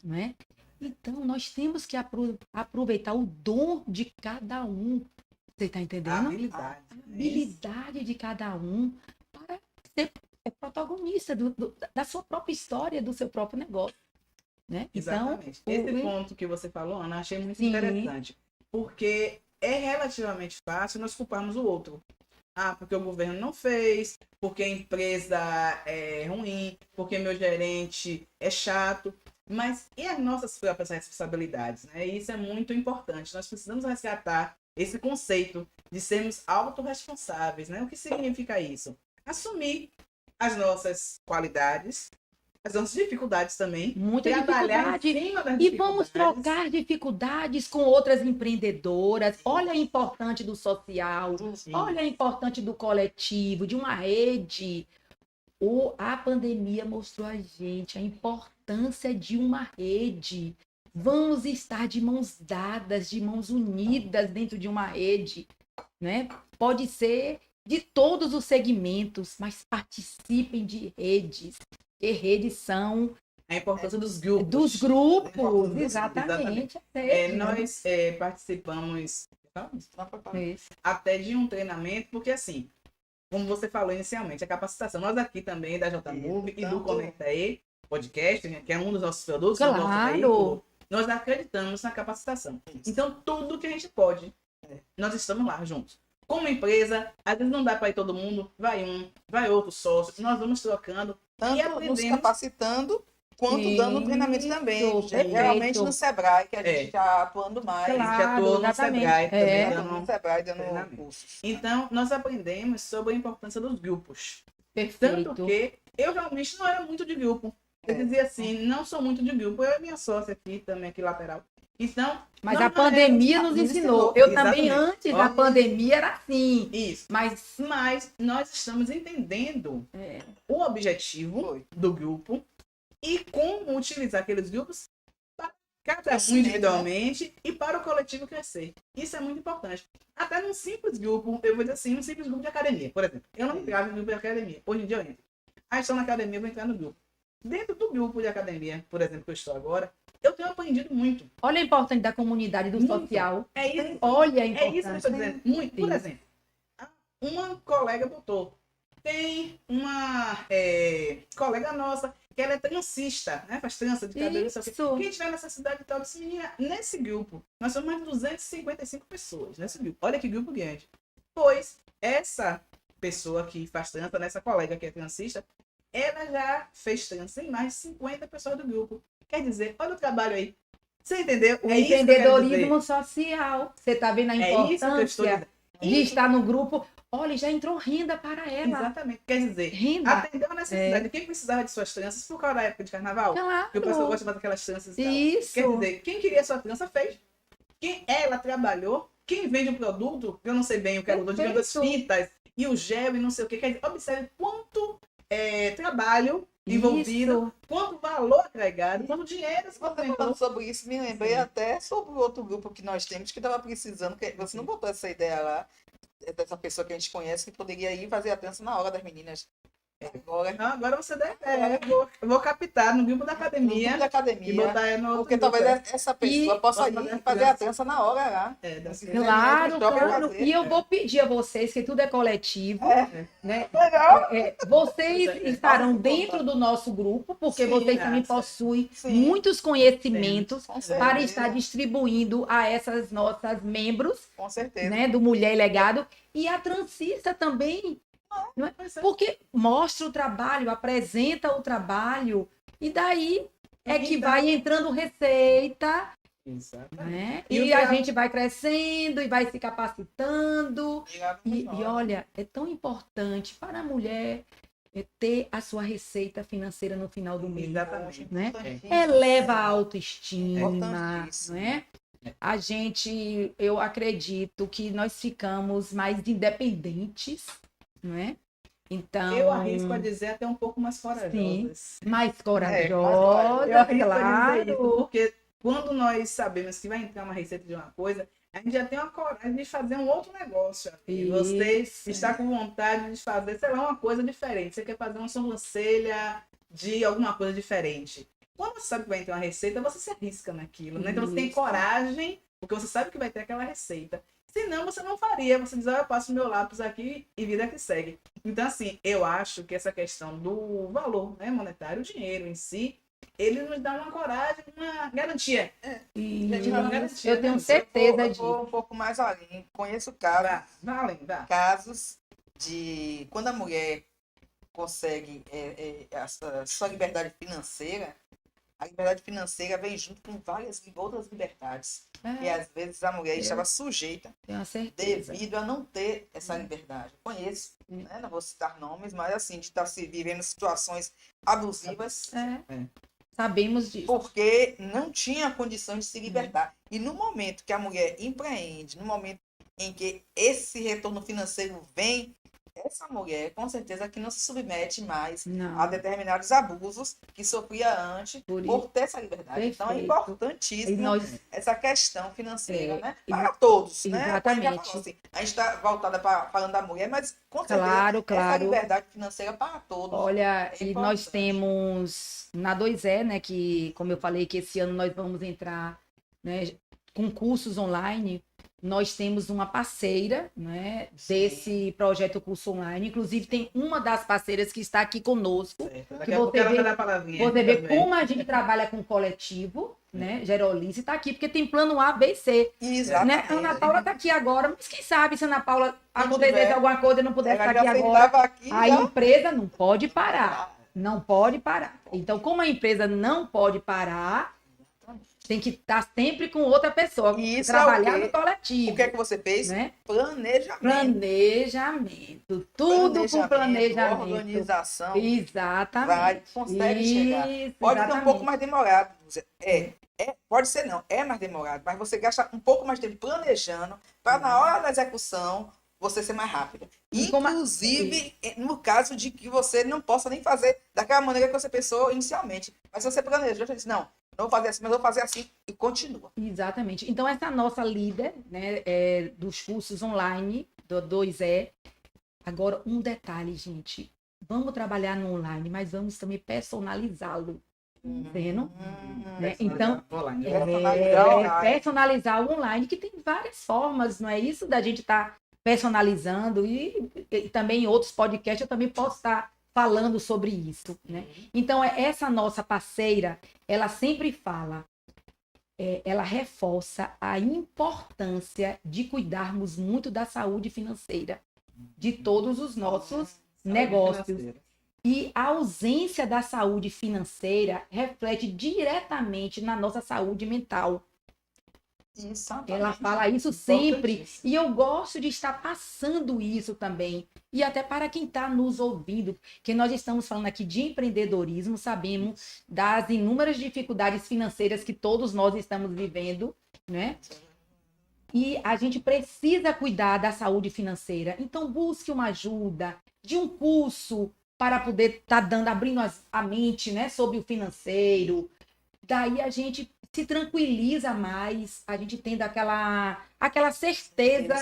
não é? Então, nós temos que aproveitar o dom de cada um. Você está A entendendo? habilidade. A habilidade de cada um para ser protagonista da sua própria história, do seu próprio negócio. Né? Exatamente. Então, Esse ponto que você falou, Ana, achei muito Sim. interessante. Porque é relativamente fácil nós culparmos o outro. Ah, porque o governo não fez, porque a empresa é ruim, porque meu gerente é chato. Mas e as nossas próprias responsabilidades, né? E isso é muito importante. Nós precisamos resgatar esse conceito de sermos autorresponsáveis, né? O que significa isso? Assumir as nossas qualidades, as nossas dificuldades também. muita Trabalhar dificuldade. em cima das E vamos dificuldades. trocar dificuldades com outras empreendedoras. Olha a importante do social, Sim. olha a importante do coletivo, de uma rede. A pandemia mostrou a gente a importância de uma rede. Vamos estar de mãos dadas, de mãos unidas dentro de uma rede, né? Pode ser de todos os segmentos, mas participem de redes. E redes são A importância dos grupos. dos A grupos, importância dos- exatamente. Nós participamos Isso. até de um treinamento, porque assim, como você falou inicialmente, a capacitação, nós aqui também da JMove e do Tanto- Conecta E podcast, né, que é um dos nossos produtos, Claro. do nosso veículo, nós acreditamos na capacitação. Então, tudo que a gente pode, nós estamos lá juntos. Como empresa, às vezes não dá para ir todo mundo, vai um, vai outro sócio, nós vamos trocando. E Tanto nos aprendemos. capacitando, quanto dando treinamento também. Isso, perfeito. Geralmente no Sebrae, que a gente É. está atuando mais. A gente atua no exatamente. Sebrae também, É. Atuando no Sebrae, dando treinamento. cursos. Então, nós aprendemos sobre a importância dos grupos. Perfeito. Tanto que eu realmente não era muito de grupo. Eu É. dizia assim, não sou muito de grupo. Eu e minha sócia aqui também, aqui lateral. Então, Mas nós a não pandemia éramos- nos ensinou. Eu também, Exatamente. antes da Ó. pandemia, era assim. Isso. Mas Mas nós estamos entendendo é, o objetivo Foi. do grupo e como utilizar aqueles grupos para cada um Crescimento, individualmente e para o coletivo crescer. Isso é muito importante. Até num simples grupo, eu vou dizer assim, um simples grupo de academia, por exemplo. Eu não entrava no grupo de academia. Hoje em dia eu entro. Aí estou na academia, eu vou entrar no grupo. Dentro do grupo de academia, por exemplo, que eu estou agora, eu tenho aprendido muito. olha a importância da comunidade, do Muito. social. É isso. Olha a É isso que eu importância. estou dizendo. Muito. Por Isso. exemplo, uma colega botou. Tem uma colega nossa que ela é transista, né? Faz trança de cabelo. não sei o quê. Isso. Quem tiver necessidade de tal, disse, menina, nesse grupo, nós somos mais de 255 pessoas nesse grupo. Olha que grupo grande. Pois essa pessoa que faz trança, nessa colega que é transista, ela já fez trança em mais de 50 pessoas do grupo. Quer dizer, olha o trabalho aí. Você entendeu? O É isso que eu quero empreendedorismo social. Você está vendo a dizer. É isso que eu estou importância dizendo. de estar no grupo. Olha, já entrou renda para ela. Exatamente. Quer dizer, Renda. atendeu a necessidade de quem precisava de suas tranças por causa da época de carnaval. Que o pessoal Claro. gosta de fazer aquelas tranças e tal. Isso. Quer dizer, quem queria sua trança fez. Quem ela trabalhou, quem vende o produto, eu não sei bem o que é o digamos as Perfeito. fitas e o gel e não sei o que. Quer dizer, observe quanto trabalho envolvido, Isso. quanto valor agregado, quanto dinheiro se Você movimentou. falando sobre isso, me lembrei Sim. até sobre o outro grupo que nós temos que estava precisando. Que você não botou essa ideia lá, dessa pessoa que a gente conhece, que poderia ir fazer a dança na hora das meninas. Agora, Ah, agora você deve. Eu vou captar no grupo da no academia grupo da e academia. botar aí no outro Porque grupo, talvez essa pessoa possa possa ir fazer e a fazer a dança. dança na hora lá. da Claro, Shopping claro. fazer. E eu vou pedir a vocês, que tudo é coletivo, né? Legal! Vocês É. estarão dentro do nosso grupo, porque Sim, vocês também sim. possuem Sim. muitos conhecimentos Com para certeza. estar distribuindo a essas nossas membros, Com certeza. né, do Mulher e Legado, e a transista também, porque mostra o trabalho, apresenta o trabalho, e daí é que vai entrando receita, Exatamente. né? E o E que a a- gente vai crescendo e vai se capacitando. E olha, é tão importante para a mulher ter a sua receita financeira no final do mês, Exatamente. né? Eleva a autoestima, Importantíssimo. né? A gente, eu acredito que nós ficamos mais independentes, né? Então, Eu arrisco a dizer até um pouco mais corajosas. mais corajosas, Eu arrisco a dizer isso, claro. porque quando nós sabemos que vai entrar uma receita de uma coisa, a gente já tem uma coragem de fazer um outro negócio. E você Isso. está com vontade de fazer, sei lá, uma coisa diferente. Você quer fazer uma sobrancelha de alguma coisa diferente. Quando você sabe que vai entrar uma receita, você se arrisca naquilo, né? Então você tem Isso. coragem, porque você sabe que vai ter aquela receita. Senão você não faria. Você diz, eu passo meu lápis aqui e vida que segue. Então, assim, eu acho que essa questão do valor, né, monetário, o dinheiro em si, ele nos dá uma coragem, uma garantia. E Gente, uma garantia, eu tenho né? certeza Eu disso. vou um pouco mais além. Conheço casos de quando a mulher consegue a sua liberdade financeira, a liberdade financeira vem junto com várias outras liberdades. E às vezes a mulher estava sujeita Tenho certeza. devido a não ter essa liberdade. Conheço, né? Não vou citar nomes, mas assim, de estar se vivendo situações abusivas Sabemos disso. porque não tinha condição de se libertar. E no momento que a mulher empreende, no momento em que esse retorno financeiro vem, essa mulher, com certeza, que não se submete mais Não. a determinados abusos que sofria antes por ter essa liberdade. Então, é Perfeito. importantíssimo E nós, essa questão financeira, É, né? e- Para todos, né? exatamente. Assim, a gente está voltada falando da mulher, mas com certeza Claro, essa claro. liberdade financeira para todos. Olha, É e nós importante. temos na 2E, né, que, como eu falei, que esse ano nós vamos entrar, né, com cursos online. Nós temos uma parceira, né, desse projeto curso online. Inclusive, tem uma das parceiras que está aqui conosco. Daqui a pouco ela vai dar a palavrinha. Você vê também. como a gente trabalha com coletivo, né? Gerolice está aqui, porque tem plano A, B e C. Exatamente. Né? A Ana Paula está aqui agora, mas quem sabe se a Ana Paula Não acontecesse tiver, alguma coisa e não pudesse ela estar já aqui agora. sentava aqui, A já. empresa não pode parar. Não pode parar. Então, como a empresa não pode parar, tem que estar sempre com outra pessoa. E isso trabalhar é o quê? no coletivo. O que é que você fez? Né? Planejamento. Planejamento. Tudo com planejamento. Organização. Exatamente. Consegue chegar. Isso, Pode ser um pouco exatamente. mais demorado. Pode ser não, é mais demorado, mas você gasta um pouco mais de tempo planejando para na hora da execução você ser mais rápida. E como Inclusive, no caso de que você não possa nem fazer daquela maneira que você pensou inicialmente. Mas se você planejou, você disse, não vou fazer assim, mas vou fazer assim e continua. Exatamente. Então, essa nossa líder, né, dos cursos online, do 2E. Agora, um detalhe, gente. Vamos trabalhar no online, mas vamos também personalizá-lo. Entendendo? Né? Então, personalizar o online, que tem várias formas, não é isso? Da gente estar personalizando e também em outros podcasts eu também posso estar falando sobre isso, né? Então, essa nossa parceira, ela sempre fala, ela reforça a importância de cuidarmos muito da saúde financeira de todos os nossos negócios. E a ausência da saúde financeira reflete diretamente na nossa saúde mental. Exatamente. Ela fala isso sempre. E eu gosto de estar passando isso também. E até para quem está nos ouvindo, que nós estamos falando aqui de empreendedorismo, sabemos das inúmeras dificuldades financeiras que todos nós estamos vivendo, né? E a gente precisa cuidar da saúde financeira. Então, busque uma ajuda de um curso para poder estar abrindo a mente, né, sobre o financeiro. Daí a gente se tranquiliza mais, a gente tendo aquela certeza,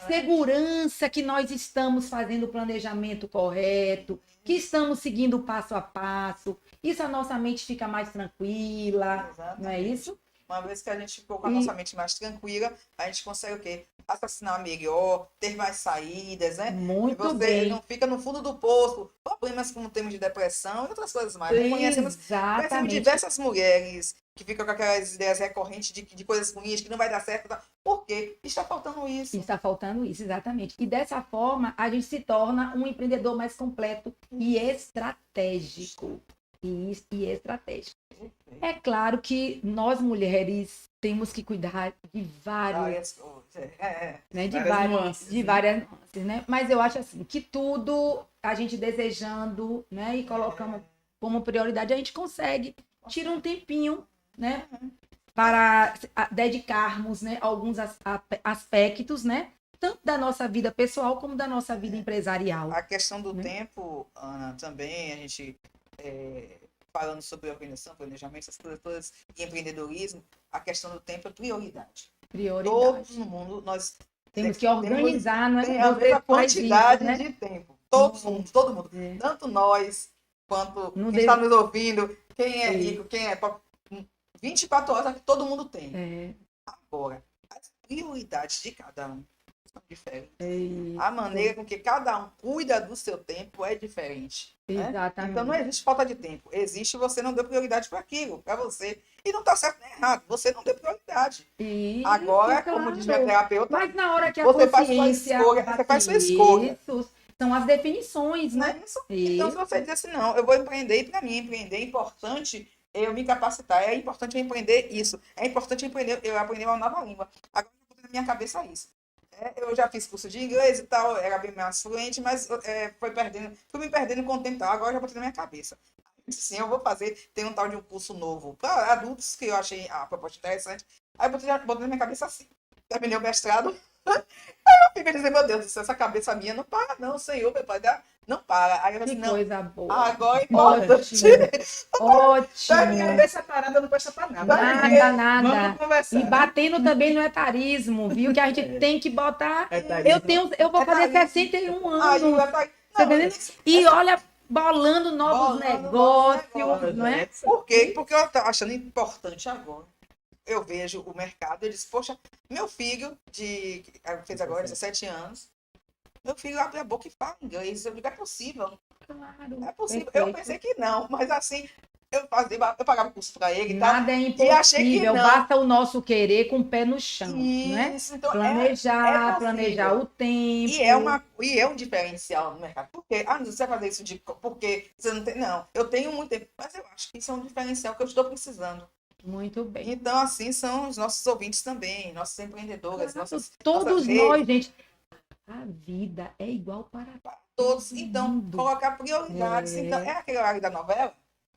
segurança que nós estamos fazendo o planejamento correto, que estamos seguindo o passo a passo. Isso a nossa mente fica mais tranquila, Exatamente. não é isso? Uma vez que a gente ficou com a nossa mente mais tranquila, a gente consegue o quê? Raciocinar melhor, ter mais saídas, né? Muito Você bem. não fica no fundo do poço, problemas como temos de depressão e outras coisas mais. Conhecemos Exatamente. diversas mulheres que ficam com aquelas ideias recorrentes de coisas ruins, que não vai dar certo. Tá? Por quê? Está faltando isso. Está faltando isso, exatamente. E dessa forma, a gente se torna um empreendedor mais completo e estratégico. E estratégico. É claro que nós, mulheres, temos que cuidar de várias Várias né, de várias nuances, de várias nuances, né? Mas eu acho assim, que tudo a gente desejando, né, e colocamos como prioridade, a gente consegue tirar um tempinho, né, para dedicarmos, né, alguns aspectos, né, tanto da nossa vida pessoal como da nossa vida empresarial. A questão do tempo, Ana, também a gente falando sobre organização, planejamento, essas coisas todas, e empreendedorismo, a questão do tempo é prioridade. Prioridade. Todo mundo, nós Temos que organizar, não é? tem a Você mesma faz quantidade isso, né? de tempo. Todo mundo. É. Tanto nós, quanto Não quem está nos ouvindo, quem é Sim. rico, quem é pobre. 24 horas é que todo mundo tem. É. Agora, as prioridades de cada um são diferentes. Isso. A maneira com que cada um cuida do seu tempo é diferente. Né? Exatamente. Então não existe falta de tempo. Existe você não deu prioridade para aquilo, para você. E não está certo nem errado. Você não deu prioridade. Isso, Agora, claro. como diz minha terapeuta, Mas na hora que a você faz sua consciência escolha, você faz sua escolha. Isso, são as definições, não né? é isso? Então, se você diz assim, não, eu vou empreender, e para mim empreender é importante eu me capacitar, é importante eu empreender isso, é importante eu aprender uma nova língua. Agora, eu botei na minha cabeça isso. Eu já fiz curso de inglês e tal, era bem mais fluente, mas fui me perdendo com o tempo e tal. Agora eu já botei na minha cabeça. Sim, eu vou fazer, tem um tal de um curso novo para adultos, que eu achei a proposta interessante. Aí eu botei na minha cabeça assim. Terminei o mestrado. Aí eu fico dizendo, meu Deus do céu, essa cabeça minha não para não, Senhor, meu pai, não para. Aí eu Que disse, não, coisa boa. agora é importante. Ótimo. Cabeça parada não presta pra nada. Nada. Vamos conversar. E batendo também no etarismo, viu? Que a gente tem que botar. Etarismo. Eu vou fazer Etarismo. 61 Aí anos. eu falei, Tá não, entendendo? E olha, bolando novos Bolando negócios, novos negócios, não é? Por quê? Porque eu estou achando importante agora. Eu vejo o mercado, eu disse, poxa, meu filho, fez agora 17 anos, meu filho abre a boca e fala inglês. Eu digo, é possível. Claro. É possível. Perfeito. Eu pensei que não, mas assim, eu pagava curso para ele e tal. Nada é E achei que impossível, não. basta o nosso querer com o pé no chão, né? Isso, então Planejar, é planejar o tempo. E é um diferencial no mercado. Porque, você vai fazer isso porque você não tem. Não, eu tenho muito tempo, mas eu acho que isso é um diferencial que eu estou precisando. Muito bem. Então, assim, são os nossos ouvintes também, nossas empreendedoras, Todos nossas nós, redes, gente. A vida é igual para todos. Então, mundo. colocar prioridades. É. Então, é aquele horário da novela.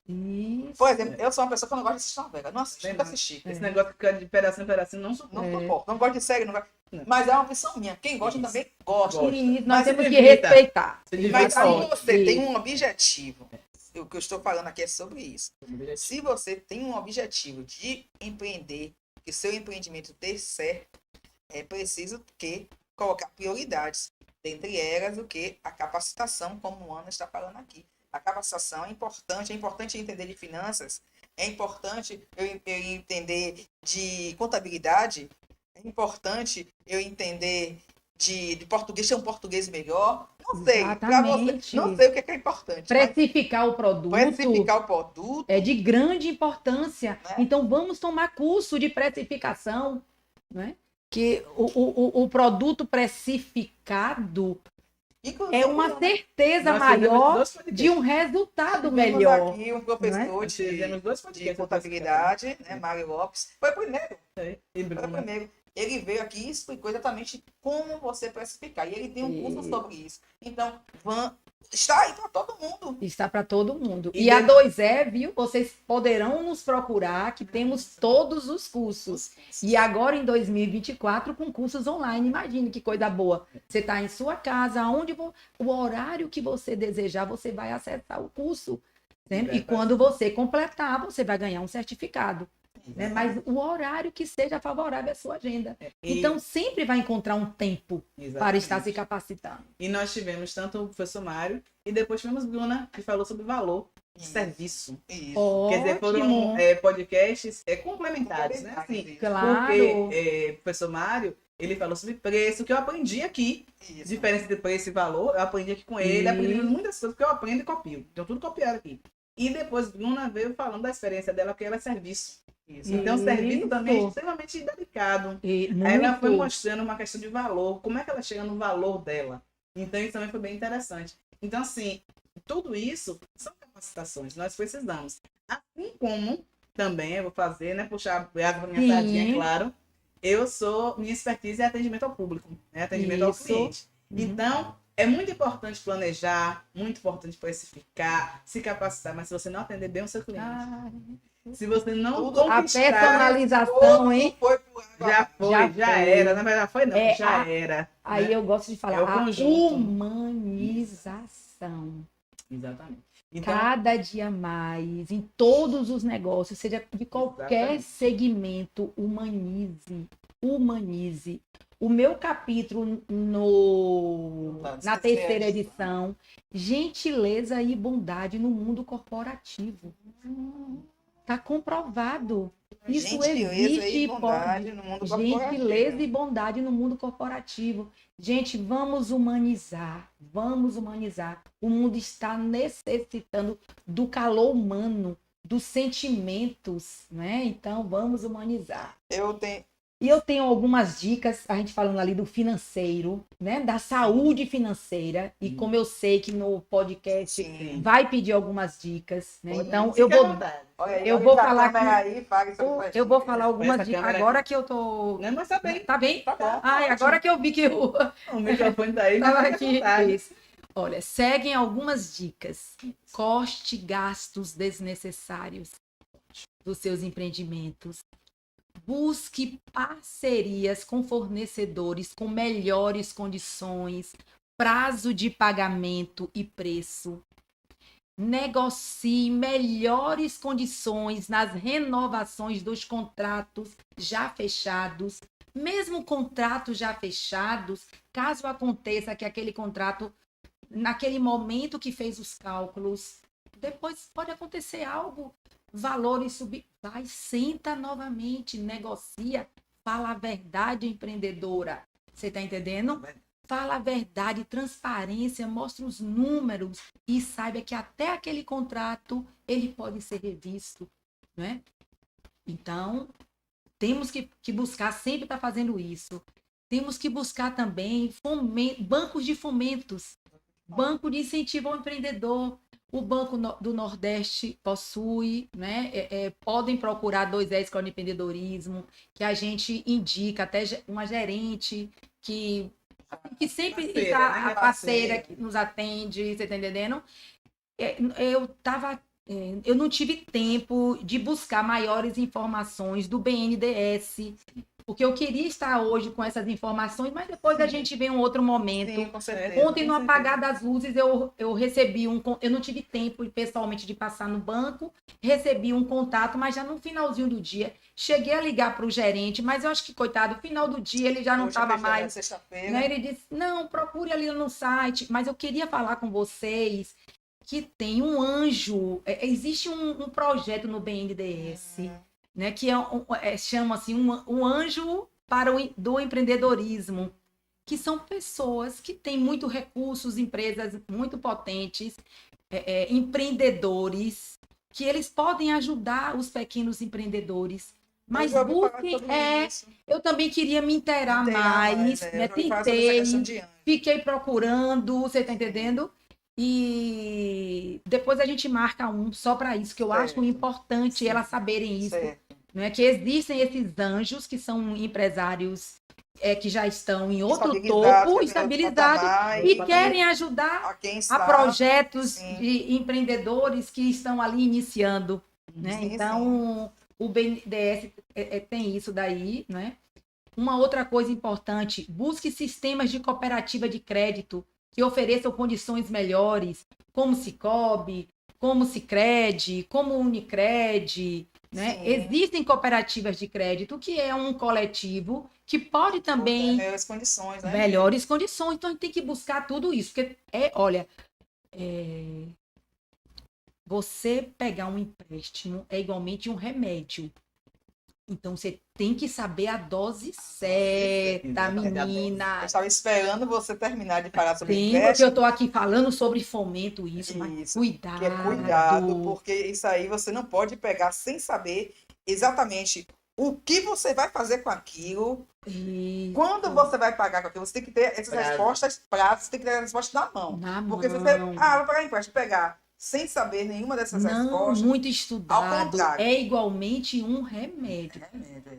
isso. Por exemplo, eu sou uma pessoa que eu não gosto de assistir novela. Não assisto, nunca assisti. Esse negócio que fica de pedacinho em pedacinho não suporta. Não suporto. Não gosto de série, não gosto. Não. Mas é uma opção minha. Quem gosta Isso. também gosta. Gosta. Isso, nós Mas temos se que divirta. respeitar. Se Mas divirta se ótimo. você tem um objetivo, o que eu estou falando aqui é sobre isso. Se você tem um objetivo de empreender, que seu empreendimento dê certo, é preciso colocar prioridades. Dentre elas, o que? A capacitação, como o Ana está falando aqui. A capacitação é importante entender de finanças, é importante eu entender de contabilidade, é importante eu entender de português, ter um português melhor. Não sei, Exatamente. não sei o que é importante. Precificar o produto. Precificar o produto. É de grande importância. Né? Então, vamos tomar curso de precificação, né? Que o produto precificado Inclusive, é uma certeza Nós maior fizemos 2 podcasts. de um resultado temos melhor. aqui um professor Nós fizemos 2 de podcasts. contabilidade, né, Mário Lopes. Foi o primeiro. E Foi o Bruna. primeiro. Ele veio aqui e explicou exatamente como você precificar. E ele tem um curso sobre isso. Então, está aí para todo mundo. Está para todo mundo. E E a 2E, viu? Vocês poderão nos procurar, que temos todos os cursos. E agora, em 2024, com cursos online. Imagine que coisa boa. Você está em sua casa, o horário que você desejar, você vai acessar o curso. Né? E quando você completar, você vai ganhar um certificado. Né? Mas o horário que seja favorável à sua agenda. Então, sempre vai encontrar um tempo para estar se capacitando. E nós tivemos tanto o professor Mário e depois tivemos Bruna, que falou sobre valor de serviço. Isso. Quer dizer, foram Ótimo. podcasts complementares, né? Assim, Claro. porque o professor Mário, ele falou sobre preço, que eu aprendi aqui. Isso. Diferença de preço e valor, eu aprendi aqui com ele, aprendi muitas coisas que eu aprendo e copio. Então, tudo copiado aqui. E depois, Bruna veio falando da experiência dela, que ela é serviço. Isso. Então, o serviço Isso. também é extremamente delicado. E Aí ela foi muito. mostrando uma questão de valor, como é que ela chega no valor dela. Então, isso também foi bem interessante. Então, assim, tudo isso são capacitações, nós precisamos. Assim como também, eu vou fazer, né, puxar a água pra minha sardinha, é claro, minha expertise é atendimento ao público, né, atendimento ao Isso. cliente. Então, é muito importante planejar, muito importante precificar, se capacitar, mas se você não atender bem o seu cliente, Ah, se você não Tudo- a conquistar, personalização, hein? Foi pro água. já foi, Já já foi. era. Na verdade, foi não, É, já era. Aí né? eu gosto de falar É o a conjunto. humanização. Exatamente. Então, Cada dia mais, em todos os negócios, seja de qualquer Exatamente. segmento, humanize. Humanize. O meu capítulo na terceira edição, gentileza e bondade no mundo corporativo. Tá comprovado. Isso Gentileza existe e bondade no mundo corporativo. gentileza e bondade no mundo corporativo. Gente, vamos humanizar, vamos humanizar. O mundo está necessitando do calor humano, dos sentimentos, né? Então, vamos humanizar. Eu tenho. E eu tenho algumas dicas, a gente falando ali do financeiro, né? Da saúde financeira. E como eu sei que no podcast Sim. vai pedir algumas dicas, né? Então, Fica eu à vou vontade. Olha aí, Eu olha vou pra falar câmera aí, fala isso pra eu vou gente. falar algumas Essa dicas. câmera Agora que eu tô. Não, mas tá bem. Tá bem? Tá bom. Ai, agora que eu vi que o. O microfone tá aí, Tava mas fica à aqui. vontade. Isso. Olha, seguem algumas dicas. Corte gastos desnecessários dos seus empreendimentos. Busque parcerias com fornecedores com melhores condições, prazo de pagamento e preço. Negocie melhores condições nas renovações dos contratos já fechados. Mesmo contratos já fechados, caso aconteça que aquele contrato, naquele momento que fez os cálculos, depois pode acontecer algo, valores subir. Vai, senta novamente, negocia, fala a verdade, empreendedora. Você está entendendo? Fala a verdade, transparência, mostra os números e saiba que até aquele contrato ele pode ser revisto, né? Então, temos que buscar sempre estar fazendo isso. Temos que buscar também bancos de fomentos, banco de incentivo ao empreendedor. O Banco do Nordeste possui, né? Podem procurar 2 Escola de Empreendedorismo, que a gente indica, até uma gerente que sempre Parceira, está né? a parceira que nos atende, você está entendendo? Eu não tive tempo de buscar maiores informações do BNDES, porque eu queria estar hoje com essas informações, mas depois a gente vê um outro momento. Sim, com certeza. Ontem, no apagar das luzes, eu recebi eu não tive tempo pessoalmente de passar no banco, recebi um contato, mas já no finalzinho do dia, cheguei a ligar para o gerente, mas eu acho que, coitado, no final do dia ele já não Hoje é estava feriado, mais. Sexta-feira. Né? Ele disse, não, procure ali no site, mas eu queria falar com vocês que tem um anjo, existe um projeto no BNDES, né, que chama assim um anjo do empreendedorismo, que são pessoas que têm muito recursos, empresas muito potentes, empreendedores, que eles podem ajudar os pequenos empreendedores. Mas Eu já ouvi falar busquem, sobre isso. eu também queria me inteirar mais, Eu né? já ouvi falar sobre essa questão Tentei, de anjo. fiquei procurando, você está entendendo? E depois a gente marca um só para isso, que eu acho Certo. importante Sim. elas saberem isso, Certo. né? Que existem esses anjos que são empresários que já estão em outro topo, estabilizados, e querem ajudar a quem a está. projetos Sim. de empreendedores que estão ali iniciando, né? Sim, Então, o BNDES tem isso daí, né? Uma outra coisa importante, busque sistemas de cooperativa de crédito que ofereçam condições melhores, como Sicoob, como Sicredi, como Unicred, né? Sim. Existem cooperativas de crédito, que é um coletivo que pode também Melhores condições, né? melhores condições. Então, a gente tem que buscar tudo isso. Porque, olha, você pegar um empréstimo é igualmente um remédio. Então, você tem que saber a dose certa, menina. Eu estava esperando você terminar de falar sobre Sim, porque empréstimo. eu estou aqui falando sobre fomento, mas Isso, cuidado. Que é cuidado, porque isso aí você não pode pegar sem saber exatamente o que você vai fazer com aquilo, Isso. quando você vai pagar com aquilo. Você tem que ter essas Prazo. respostas práticas, você tem que ter as respostas na mão. Na Porque se mão. você, vou pagar empréstimo, pegar sem saber nenhuma dessas Não, respostas, muito ao estudado. contrário. É igualmente um remédio.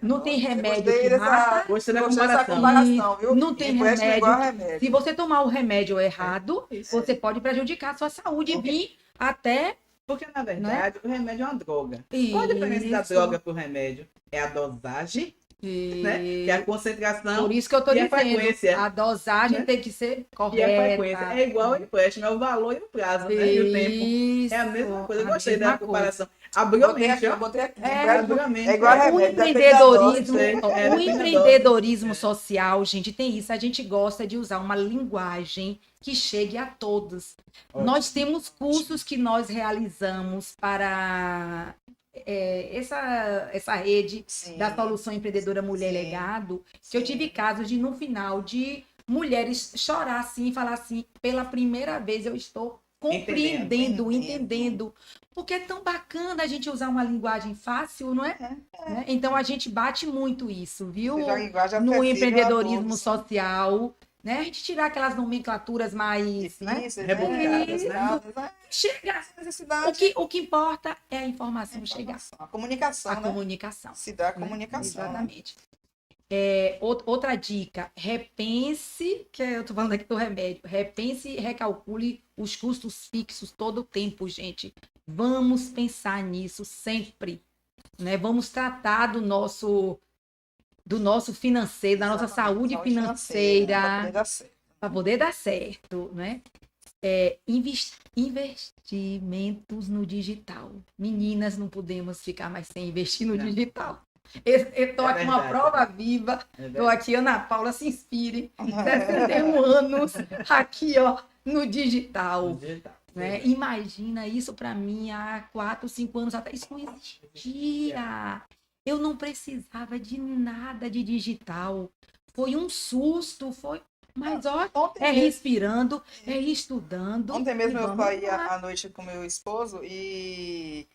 Não tem Nossa, remédio gostei que dessa- mata. Gostei da Gostei dessa comparação. comparação, viu? Não tem Empréstimo remédio. igual a remédio. Se você tomar o remédio errado, Isso. você pode prejudicar a sua saúde e Ok. vir até. Porque, na verdade, o remédio é uma droga. Isso. Qual a diferença da droga para o remédio? É a dosagem, né? Que é a concentração Por isso que eu estou e a dizendo, frequência, a dosagem né? tem que ser e a correta. frequência. É igual ao empréstimo, é o valor e o prazo, né? E o tempo. Isso, É a mesma coisa. Eu a gostei mesma da coisa. comparação. Abriu a Botei mente, aqui, eu ó. botei aqui. É, Empréstimo abriu a mente. é igual a O remédio. depende da empreendedorismo, dose, o depende da empreendedorismo dose. social, gente, tem isso. A gente gosta de usar uma linguagem que chegue a todos. Ótimo. Nós temos cursos que nós realizamos para essa rede Sim. da Solução Empreendedora Mulher Sim. Legado, que eu tive casos de, no final, de mulheres chorar assim e falar assim, pela primeira vez eu estou compreendendo, entendendo. Porque é tão bacana a gente usar uma linguagem fácil, não é? Né? Então a gente bate muito isso, viu? Seja a linguagem No acessível a empreendedorismo todos. social, né? A gente tirar aquelas nomenclaturas mais, né? Difíceis, Rebuscadas, né? né? Chegar. Necessidade. O que importa é a informação chegar. A comunicação, A né? comunicação. Se dá a Né? comunicação. Né? Exatamente. Outra dica, repense, que eu tô falando aqui do remédio, repense e recalcule os custos fixos todo o tempo, gente. Vamos pensar nisso sempre, né? Vamos tratar do nosso financeiro, da nossa saúde financeira, para poder dar certo, né? Investimentos no digital. Meninas, não podemos ficar mais sem investir no digital. Eu estou aqui uma prova viva. Estou aqui, Ana Paula, se inspire. 61 anos aqui, ó, no digital. Né? Imagina isso para mim há 4, 5 anos atrás. Isso não existia. Eu não precisava de nada de digital. Foi um susto, mas ó, respirando, estudando. Ontem mesmo eu saí à noite com meu esposo e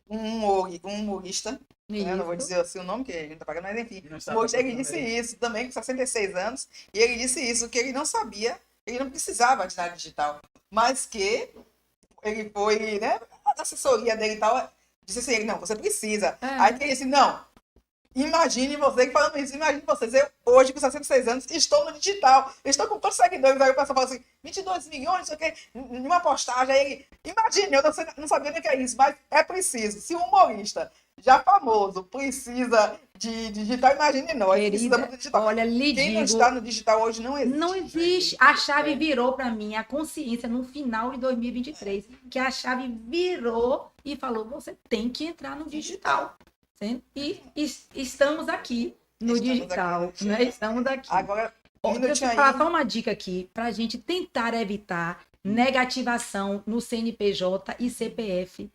um humorista, né? Não vou dizer assim o nome, que a gente não tá pagando, mas enfim. O humorista, ele disse isso também, com 66 anos, e ele disse isso, que ele não sabia, ele não precisava de nada digital, mas que ele foi, né, a assessoria dele e tal, disse assim, ele, não, você precisa. Aí ele disse, não, imagine você, falando isso, imagine vocês, eu hoje com 66 anos estou no digital, estou com todos os seguidores, aí o pessoal fala assim, 22 milhões, não sei o quê, numa postagem, aí ele, imagine, eu não sabia nem o que é isso, mas é preciso, se um humorista já famoso precisa de digital, imagine nós, precisamos do digital. Olha, Quem não está no digital hoje não existe. Não existe. A chave virou para mim, a consciência no final de 2023, que a chave virou e falou, você tem que entrar no digital. E estamos aqui no digital, aqui, né? Estamos aqui. Agora, deixa eu falar só uma dica aqui, para a gente tentar evitar negativação no CNPJ e CPF,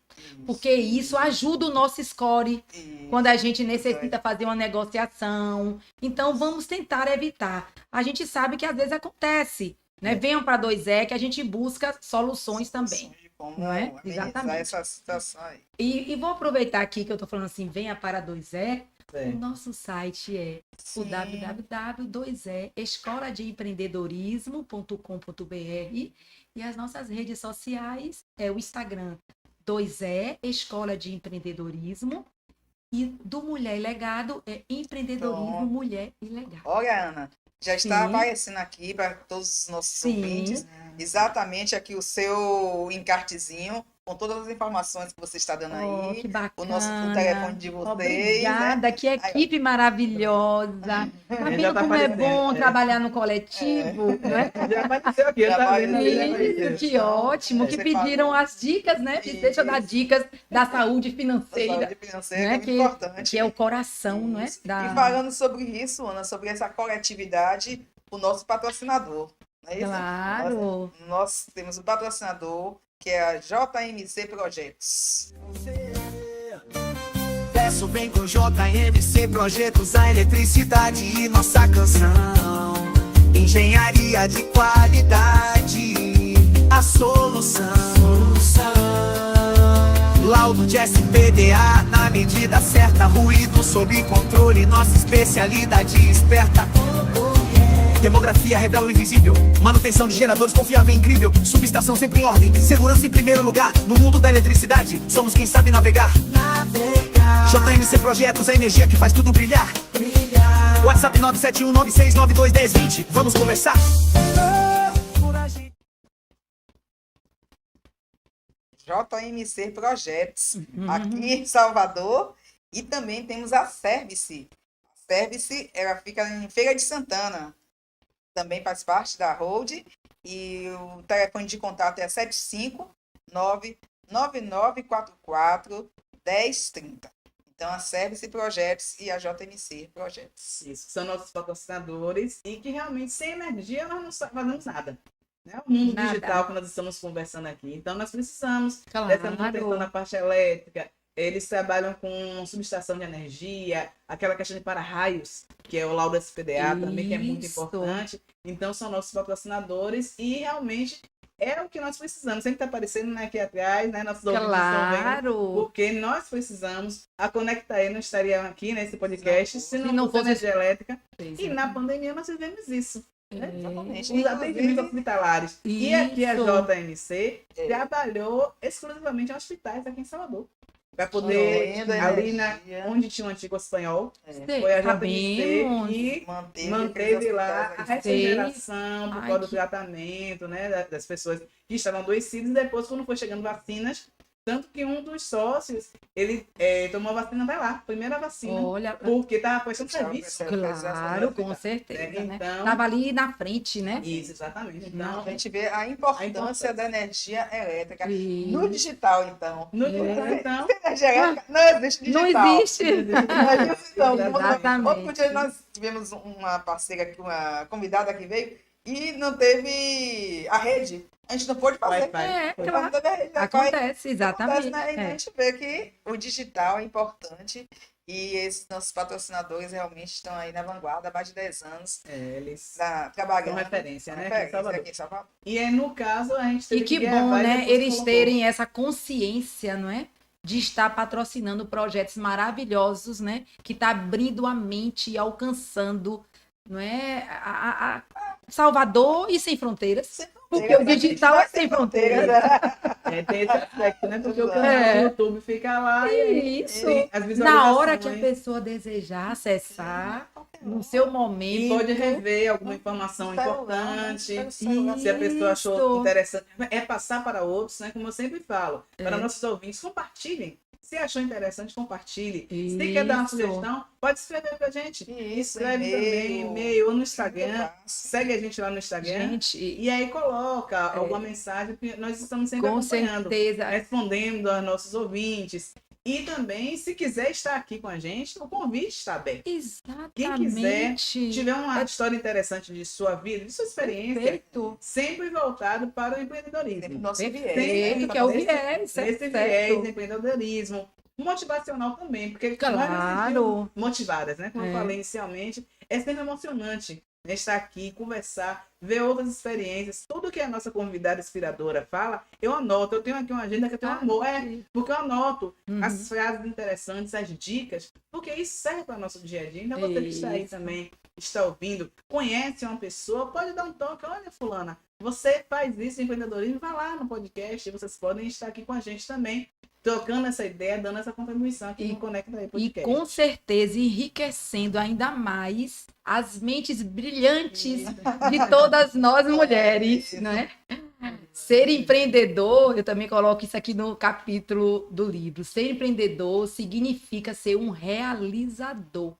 porque isso ajuda o nosso score quando a gente necessita fazer uma negociação. Então, vamos tentar evitar. A gente sabe que às vezes acontece, né? Venham para 2E que a gente busca soluções também. Não é? Exatamente. Essa situação aí. E vou aproveitar aqui que eu estou falando assim, venha para 2E. O nosso site é o www.escoladeempreendedorismo.com.br e as nossas redes sociais é o Instagram 2E Escola de Empreendedorismo e do Mulher e Legado é Empreendedorismo Mulher e Legado. Olha, Ana, já está aparecendo aqui para todos os nossos ouvintes exatamente aqui o seu encartezinho com todas as informações que você está dando aí. Que bacana. O telefone de vocês. Obrigada, né? Que equipe maravilhosa. Tá vendo como é bom trabalhar no coletivo, né? Já apareceu aqui, tá vendo? Que ótimo, que pediram as dicas, né? Deixa eu dar dicas da saúde financeira. Da saúde financeira, né? que é muito importante. Que é o coração, não é? E falando sobre isso, Ana, sobre essa coletividade, o nosso patrocinador. Não é isso? Claro. Nós temos um patrocinador que é a JMC Projetos. Peço bem com JMC Projetos, a eletricidade e nossa canção. Engenharia de qualidade, a solução. Laudo de SPDA na medida certa, ruído sob controle, nossa especialidade esperta. Demografia revela o invisível, manutenção de geradores confiável e incrível, subestação sempre em ordem, segurança em primeiro lugar, no mundo da eletricidade, somos quem sabe navegar. JMC Projetos, a energia que faz tudo brilhar. WhatsApp 97196921020, vamos conversar? JMC Projetos, aqui em Salvador, e também temos a Service. A Service, ela fica em Feira de Santana. Também faz parte da Hold e o telefone de contato é 759-9944-1030. Então, a Service Projetos e a JMC Projetos. Isso, são nossos patrocinadores e que realmente sem energia nós não fazemos nada. Né? O mundo digital que nós estamos conversando aqui. Então, nós precisamos dessa manutenção na parte elétrica, Eles trabalham com subestação de energia, aquela questão de para-raios, que é o laudo SPDA também, que é muito Isso. importante. Então, são nossos patrocinadores e realmente é o que nós precisamos. Sempre está aparecendo, né, aqui atrás, né, nossos ouvintes estão vendo, Claro. porque nós precisamos. A Conectae não estaria aqui nesse podcast se não não fosse fosse- energia elétrica. Pois E é. na pandemia nós vivemos isso. Exatamente. Os atendimentos hospitalares. E aqui a Isso. JMC É. trabalhou exclusivamente em hosptais aqui em Salvador. Para poder, Além da ali energia. onde tinha um antigo espanhol, Sei, foi a sabemos. JMC que Manteve, manteve lá a aqueles hospitais. refrigeração por Ai, causa do que- tratamento, né, das pessoas que estavam adoecidas. E depois, quando foi chegando vacinas, tanto que um dos sócios, ele tomou a vacina, vai lá, primeira vacina, Olha, porque estava prestando Estava serviço. prestando- claro, com certeza, É, né? então- Tava ali na frente, né? Isso, exatamente. Não, Então, A gente vê a importância da energia elétrica no digital, então. no É. digital, então, Energia elétrica não existe Não digital. existe. Não existe, não. Exatamente. Outro dia nós tivemos uma parceira aqui, uma convidada que veio e não teve a rede. A gente não pôde fazer. Wi-Fi. É, Foi. claro. Não teve a rede. Acontece, exatamente. Acontece, né? E a É. gente vê que o digital é importante e esses nossos patrocinadores realmente estão aí na vanguarda há mais de 10 anos eles trabalhando. são referência, né? Aqui em Referência Salvador. aqui em Salvador. E é no caso, a gente E teve que gravar bom, e né? depois Eles colocou. terem essa consciência, não é? De estar patrocinando projetos maravilhosos, né? Que tá abrindo a mente e alcançando, não é? A Salvador e sem fronteiras. Porque o digital é sem fronteiras. Tem esse aspecto, né? Porque o canal É. do YouTube fica lá e aí Isso. tem as Na hora que a visualizações. pessoa desejar acessar, no seu E momento. pode rever alguma informação importante. Se a pessoa achou Isso. interessante, é passar para outros, né? Como eu sempre falo, para É. nossos ouvintes, compartilhem. Se achou interessante, compartilhe. Se quer dar uma Isso. sugestão, pode escrever pra gente. Isso, Escreve também, e-mail ou no Instagram. Muito fácil. Segue a gente lá no Instagram. Gente, E aí coloca alguma mensagem, porque nós estamos sempre com acompanhando, certeza. respondendo aos nossos ouvintes. E também, se quiser estar aqui com a gente, o convite está aberto. Exatamente. Se tiver uma história interessante de sua vida, de sua experiência, Perfeito. sempre voltado para o Sempre empreendedorismo. nosso Perfeito, Sempre que é o nesse- viés, Nesse certo? viés, empreendedorismo, motivacional também, porque nós nos sentimos Claro. motivadas, né? Como eu É. falei inicialmente, é sempre emocionante, né, estar aqui, conversar, ver outras experiências. Tudo que a nossa convidada inspiradora fala, eu anoto. Eu tenho aqui uma agenda que eu tenho amor. Porque eu anoto Uhum. as frases interessantes, as dicas, porque isso serve para o nosso dia a dia. Então você que está aí Isso. também, está ouvindo, conhece uma pessoa, pode dar um toque. Olha, fulana, você faz isso em empreendedorismo, vai lá no podcast, vocês podem estar aqui com a gente também, trocando essa ideia, dando essa contribuição aqui no Conecta aí E Podcast. com certeza enriquecendo ainda mais as mentes brilhantes de todas nós mulheres, né? Ser empreendedor, eu também coloco isso aqui no capítulo do livro. Ser empreendedor significa ser um realizador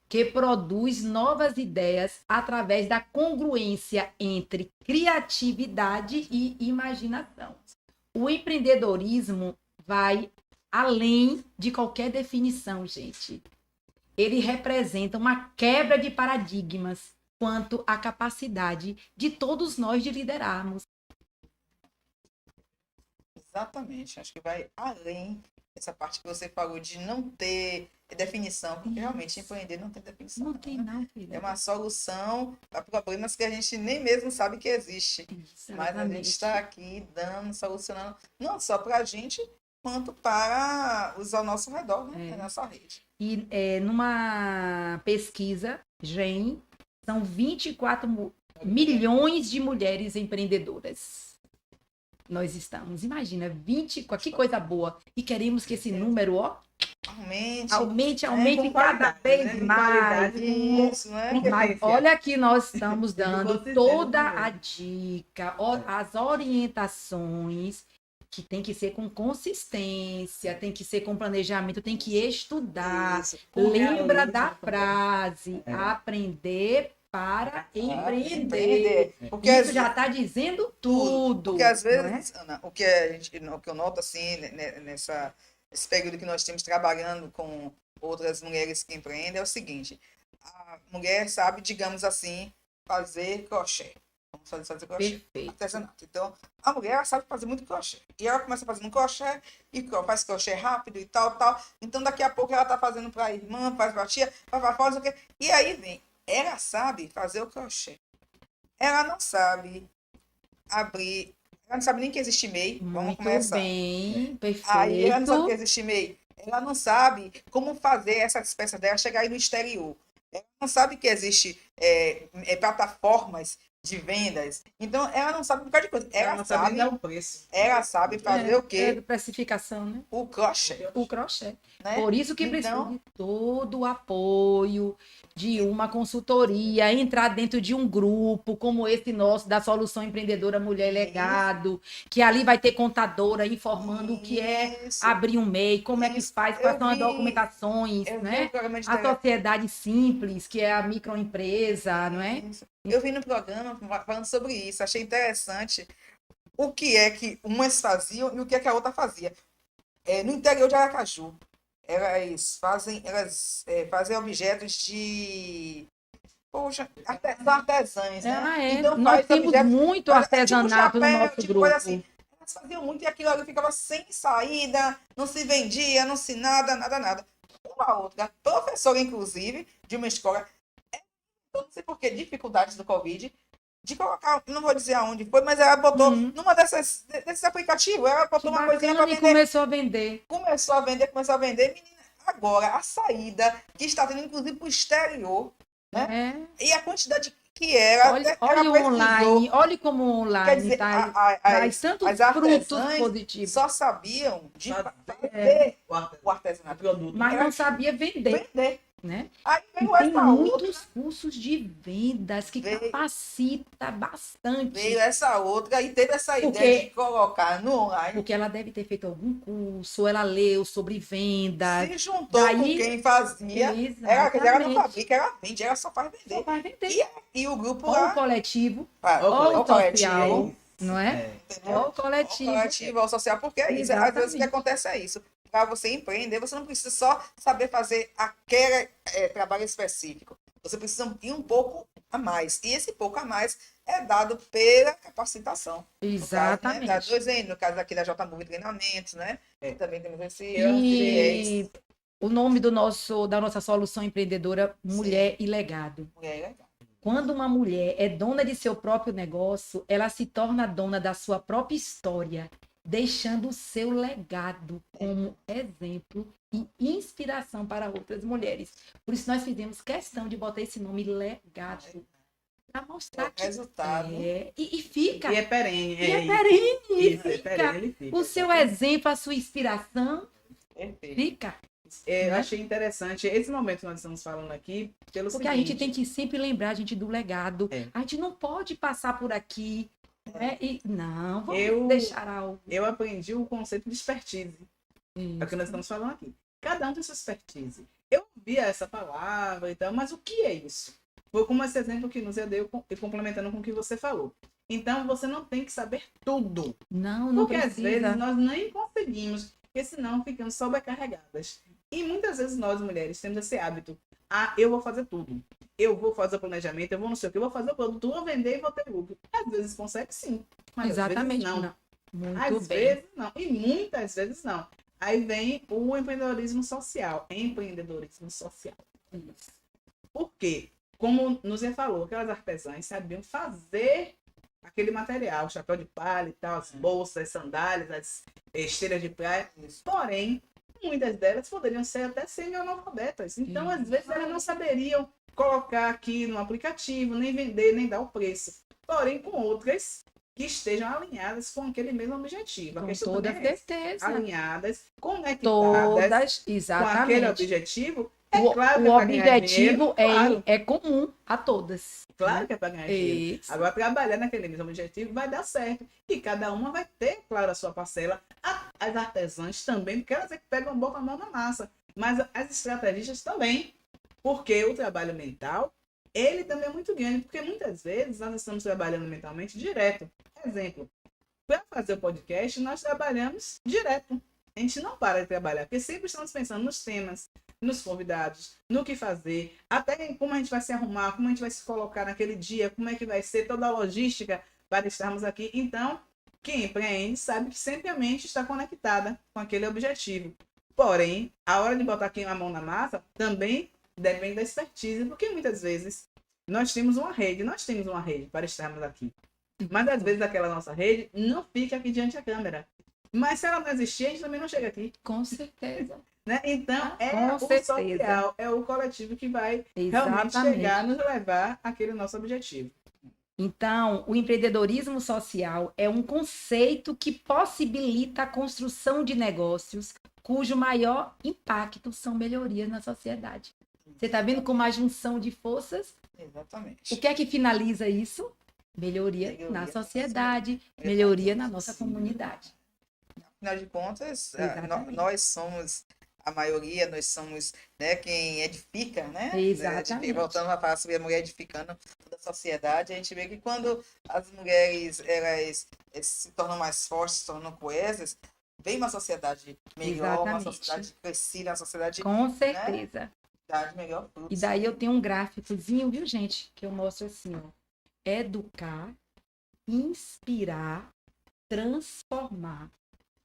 que produz novas ideias através da congruência entre criatividade e imaginação. O empreendedorismo vai além de qualquer definição, gente. Ele representa uma quebra de paradigmas quanto à capacidade de todos nós de liderarmos. Exatamente. Acho que vai além dessa parte que você falou de não ter definição, porque realmente empreender não tem definição. Não tem, não, filha. É uma solução para problemas que a gente nem mesmo sabe que existe. Mas a gente Exatamente. está aqui dando, solucionando, não só para a gente, quanto para os ao nosso redor, né? A nossa rede. E numa pesquisa, GEM, são 24 milhões de mulheres empreendedoras. Nós estamos, imagina, 24, que coisa boa. E queremos que esse número, ó, Aumente. aumente com cada qualidade, vez né? Com mais. qualidade, Isso, né? com- Mas olha aqui, nós estamos dando consistência toda também. a dica, as orientações, que tem que ser com consistência, tem que ser com planejamento, tem que estudar. Isso. Lembra da realismo. frase, É. aprender para empreender. Empreender. Porque Isso às já está dizendo tudo. Porque às não é? vezes, Ana, o que eu noto assim, nesse período que nós temos trabalhando com outras mulheres que empreendem, é o seguinte: a mulher sabe, digamos assim, fazer crochê. Vamos fazer crochê. Perfeito. Artesanato. Então, a mulher ela sabe fazer muito crochê. E ela começa fazendo crochê e faz crochê rápido e tal, tal. Então, daqui a pouco ela tá fazendo para a irmã, faz para a tia, faz o quê? E aí vem, ela sabe fazer o crochê. Ela não sabe abrir, ela não sabe nem que existe MEI. Vamos Muito começar. bem, Aí ela não sabe que perfeito. existe MEI. Ela não sabe como fazer essas peças dela chegar aí no exterior. Ela não sabe que existe plataformas de vendas. Então, ela não sabe um bocado de coisa. Ela não sabe nem dar o preço. Ela sabe fazer o É quê? de precificação, né? O crochê. O crochê. Né? Por isso que precisa Então, de todo o apoio, de uma consultoria, entrar dentro de um grupo como esse nosso, da Solução Empreendedora Mulher e Legado, que ali vai ter contadora informando o que é isso. abrir um MEI, como é que Isso. faz, quais Eu são as vi- documentações, Eu vi né? no programa de A sociedade simples, que é a microempresa, não é? Isso. Eu vi no programa falando sobre isso. Achei interessante o que é que umas faziam e o que é que a outra fazia. No interior de Aracaju, elas fazem objetos de... Poxa, são artesãs, né? Ah, é. Então Nós faz temos objetos, muito tipo artesanato no chapéu, nosso tipo grupo. coisa assim. Elas faziam muito e aquilo ali ficava sem saída, não se vendia, não se nada. Uma outra professora, inclusive, de uma escola, eu não sei por que, dificuldades do Covid, de colocar, não vou dizer aonde foi, mas ela botou numa desses aplicativos, ela botou uma coisinha para Bacana, e vender. começou a vender. Começou a vender, menina. Agora, a saída que está tendo, inclusive, para o exterior, né? É. E a quantidade que era, Olha ela o precisou. online, olha como o Quer online dizer, traz tantos as frutos artesãs positivos, só sabiam de Fazer fazer o o artesanato. produto. mas não sabia vender, Vender. né? Aí E veio tem essa outra. muitos cursos de vendas que Veio- capacita bastante, Veio essa outra e teve essa Porque- ideia de colocar no online. porque ela deve ter feito algum curso, ela leu sobre vendas, Se juntou daí- com quem fazia. Ela não exatamente. fabrica, ela vende, ela só faz Só vender. vai vender. E o grupo Ou lá. o coletivo, Ó, ou o o social, não é? Entendeu? Ou o coletivo. O coletivo, o social, porque é isso. Às vezes o que Exatamente. acontece é isso. Para você empreender, você não precisa só saber fazer aquele trabalho específico. Você precisa ir um pouco a mais. E esse pouco a mais é dado pela capacitação. Exatamente. No caso, né, da 2N, no caso aqui da JMove Treinamentos, né? Também temos esse... E o nome da nossa solução empreendedora, Mulher e Legado. Mulher, Quando uma mulher é dona de seu próprio negócio, ela se torna dona da sua própria história, deixando o seu legado como exemplo e inspiração para outras mulheres. Por isso nós fizemos questão de botar esse nome legado, para mostrar que resultado. e fica. E é perene. E é perene, Isso, é fica. perene, ele fica. O seu exemplo, a sua inspiração, Perfeito. fica. Eu achei interessante esse momento que nós estamos falando aqui, pelo Porque seguinte, a gente tem que sempre lembrar a gente do legado. É. A gente não pode passar por aqui, né? E não, vamos Eu- deixar algo. eu aprendi o conceito de expertise. É o que nós estamos falando aqui. Cada um tem sua expertise. Eu ouvia essa palavra e tal, mas o que é isso? Foi como esse exemplo que nos deu e complementando com o que você falou. Então, você não tem que saber tudo. Não, não Porque às precisa. vezes nós nem conseguimos, porque senão ficamos sobrecarregadas. E muitas vezes nós, mulheres, temos esse hábito. Eu vou fazer tudo. Eu vou fazer o planejamento, eu vou não sei o que, eu vou fazer o produto, vou vender e vou ter lucro. Às vezes consegue sim, mas Exatamente. às vezes não. Muito Às bem. vezes não. E muitas vezes não. Aí vem o empreendedorismo social. Empreendedorismo social. Por quê? Como nos falou, aquelas artesãs sabiam fazer aquele material, chapéu de palha e tal, as bolsas, as sandálias, as esteiras de praia. Porém, muitas delas poderiam ser até semi-analfabetas. Então, às vezes, elas não saberiam colocar aqui no aplicativo, nem vender, nem dar o preço. Porém, com outras que estejam alinhadas com aquele mesmo objetivo. A Com questão toda também é essa. certeza. Alinhadas, conectadas Todas, com aquele exatamente. objetivo. É O, claro que o é para ganhar objetivo dinheiro, claro. é comum a todas. Claro que é para ganhar dinheiro. Isso. Agora, trabalhar naquele mesmo objetivo vai dar certo. E cada uma vai ter, claro, a sua parcela. As artesãs também, porque elas é que pegam boca a mão na massa. Mas as estrategistas também. Porque o trabalho mental, ele também é muito grande. Porque muitas vezes nós estamos trabalhando mentalmente direto. Exemplo, para fazer o podcast, nós trabalhamos direto. A gente não para de trabalhar, porque sempre estamos pensando nos temas. nos convidados, no que fazer, até como a gente vai se arrumar, como a gente vai se colocar naquele dia, como é que vai ser toda a logística para estarmos aqui. Então, quem empreende sabe que sempre a mente está conectada com aquele objetivo. Porém, a hora de botar aqui a mão na massa também depende da expertise, porque muitas vezes nós temos uma rede para estarmos aqui. Mas às vezes aquela nossa rede não fica aqui diante da câmera. Mas se ela não existir, a gente também não chega aqui. Com certeza. Né? Então, é Com o certeza. social, é o coletivo que vai realmente Exatamente. chegar a nos levar àquele nosso objetivo. Então, o empreendedorismo social é um conceito que possibilita a construção de negócios cujo maior impacto são melhorias na sociedade. Você está vendo como a junção de forças? Exatamente. O que é que finaliza isso? Melhoria na sociedade, melhoria na nossa comunidade. Afinal de contas, Exatamente. nós somos a maioria, nós somos, né, quem edifica, né? Exatamente. Voltando a falar sobre a mulher edificando toda a sociedade, a gente vê que quando as mulheres elas se tornam mais fortes, se tornam coesas, vem uma sociedade melhor, uma Exatamente. sociedade crescida, uma sociedade Com certeza. de melhor fruto. E daí eu tenho um gráficozinho, viu, gente? Que eu mostro assim, ó. Educar, inspirar, transformar,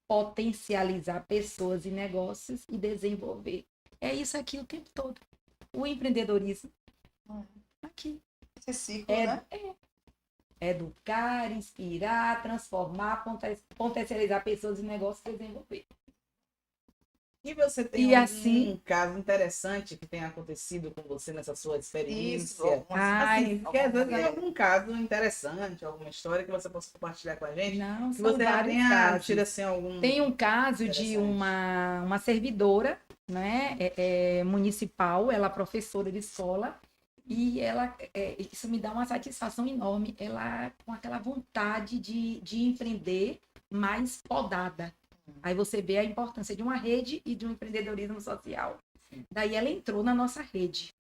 potencializar pessoas e negócios e desenvolver. É isso aqui o tempo todo. O empreendedorismo. Aqui. Esse ciclo, né? Educar, inspirar, transformar, potencializar pessoas e negócios e desenvolver. E você tem E algum assim- caso interessante que tenha acontecido com você nessa sua experiência? Isso, algumas- Ai, Assim, quer dizer, tem mulher. algum caso interessante, alguma história que você possa compartilhar com a gente? Não, Que são você já vários tenha casos. tido assim algum... Tem um caso de Interessante. uma servidora, né, municipal, ela é professora de escola, e ela, isso me dá uma satisfação enorme, ela com aquela vontade de empreender, mais podada. Aí você vê a importância de uma rede e de um empreendedorismo social. Daí ela entrou na nossa rede.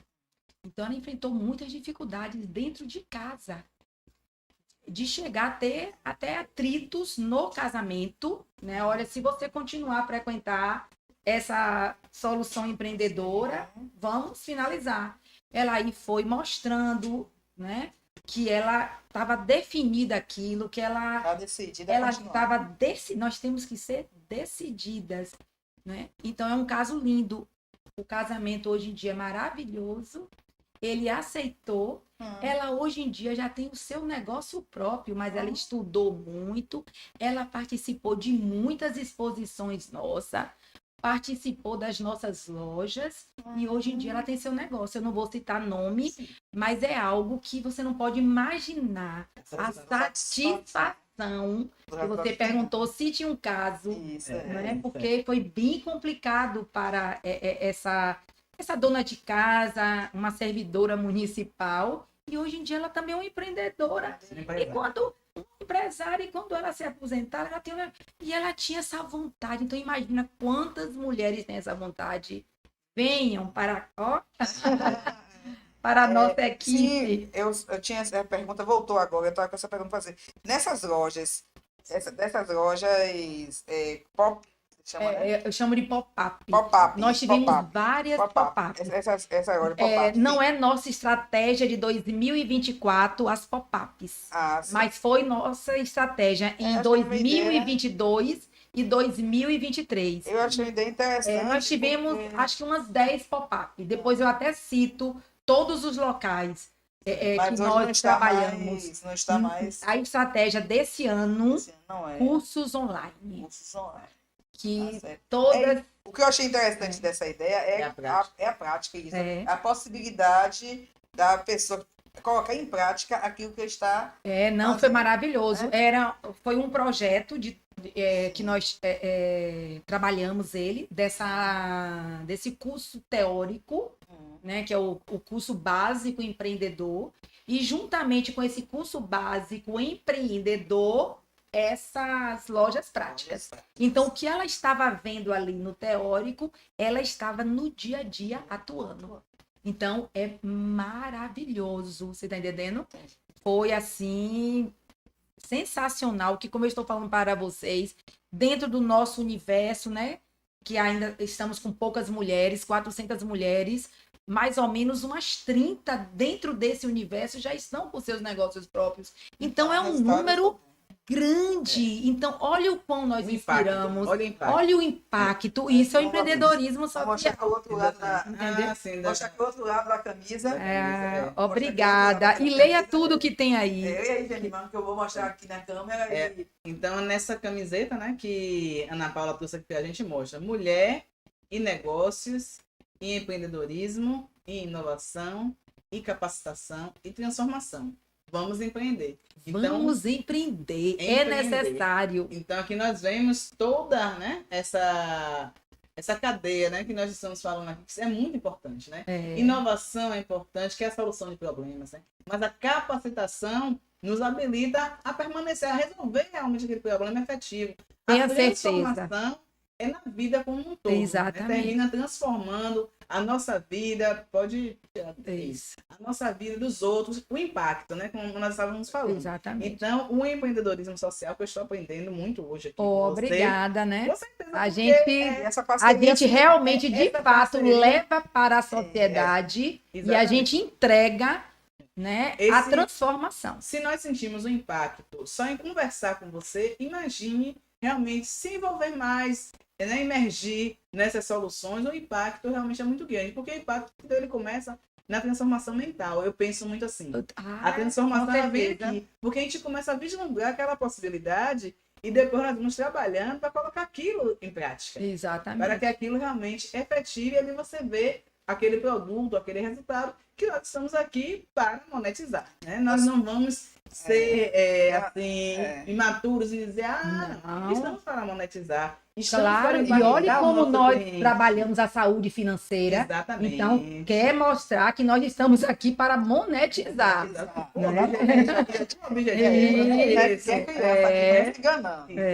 Então ela enfrentou muitas dificuldades dentro de casa. De chegar a ter até atritos no casamento, né? Olha, se você continuar a frequentar essa solução empreendedora, vamos finalizar. Ela aí foi mostrando, né, que ela estava definida aquilo, que ela Tá decidida a ela continuar. estava nós temos que ser decididas, né? Então é um caso lindo. O casamento hoje em dia é maravilhoso. Ele aceitou. Ela hoje em dia já tem o seu negócio próprio, mas ela estudou muito, ela participou de muitas exposições nossas, participou das nossas lojas e hoje em dia ela tem seu negócio. Eu não vou citar nome, mas é algo que você não pode imaginar a satisfação. Que você perguntou se tinha um caso, Isso, né? Porque foi bem complicado para essa dona de casa, uma servidora municipal, e hoje em dia ela também é uma empreendedora. E quando empresária, e quando ela se aposentar, ela tem e ela tinha essa vontade. Então imagina quantas mulheres têm essa vontade. Venham para para a nossa equipe. Sim, eu tinha essa pergunta, voltou agora, eu estava com essa pergunta para fazer. Nessas lojas, dessas lojas pop, chama, né? Eu chamo de pop-up. Pop-up. Nós tivemos pop-up, várias pop-ups. Essa loja pop-up. Não é nossa estratégia de 2024 as pop-ups, Sim. mas foi nossa estratégia em Essa é uma ideia. 2022 e 2023. Eu achei uma ideia interessante. Nós tivemos, porque- acho que umas 10 pop-up. Depois eu até cito todos os locais mas que hoje não nós está trabalhamos. mais, não está mais. A estratégia desse ano, Assim, não é. cursos online. Cursos online. Que Tá certo. todas... O que eu achei interessante dessa ideia É a prática. é a prática, isso. É. A possibilidade da pessoa colocar em prática aquilo que está. Não, foi maravilhoso. né? Foi um projeto que nós trabalhamos desse curso teórico, né, que é o curso básico empreendedor, e juntamente com esse curso básico empreendedor, essas lojas práticas. Então, o que ela estava vendo ali no teórico, ela estava no dia a dia atuando. Então, é maravilhoso, você está entendendo? Foi, assim, sensacional, que como eu estou falando para vocês, dentro do nosso universo, né? que ainda estamos com poucas mulheres, 400 mulheres, mais ou menos umas 30 dentro desse universo já estão com seus negócios próprios. Então, é um número grande. Então, olha o quão nós inspiramos. Olha o impacto. Isso é o empreendedorismo Só mostrar social. o outro lado da, mostrar o outro lado da camisa. Obrigada. E leia tudo que tem aí. Eu e aí, Janimar, que eu vou mostrar aqui na câmera. Então, nessa camiseta, né, que a Ana Paula trouxe aqui, a gente mostra mulher e negócios, e empreendedorismo, e inovação, e capacitação, e transformação. Vamos empreender. Vamos empreender. É necessário. Então, aqui nós vemos toda, né, essa cadeia, né, que nós estamos falando aqui, que é muito importante, né? Inovação é importante, que é a solução de problemas, né? Mas a capacitação nos habilita a permanecer, a resolver realmente aquele problema efetivo. Tenha a certeza. transformação é na vida como um todo. Exatamente. Né? Termina transformando a nossa vida, pode Isso. a nossa vida dos outros, o impacto, né? Como nós estávamos falando. Exatamente. Então, o empreendedorismo social que eu estou aprendendo muito hoje aqui. com você, Obrigada, né? com certeza, A porque gente realmente, de essa fato, parceria- leva para a sociedade e a exatamente. gente entrega, né, a transformação. Se nós sentimos o impacto só em conversar com você, imagine realmente se envolver mais, né, emergir nessas soluções, o impacto realmente é muito grande, porque o impacto ele começa na transformação mental. Eu penso muito assim. A transformação ela vem aqui, porque a gente começa a vislumbrar aquela possibilidade e depois nós vamos trabalhando para colocar aquilo em prática. Exatamente. Para que aquilo realmente efetive e ali você vê aquele produto, aquele resultado que nós estamos aqui para monetizar. Né? Nós não vamos ser imaturos e dizer, Não. estamos para monetizar. Estamos Claro, para e olhe impactar o como nosso nós cliente. trabalhamos a saúde financeira. Exatamente. Então, quer mostrar que nós estamos aqui para monetizar. O objetivo é esse.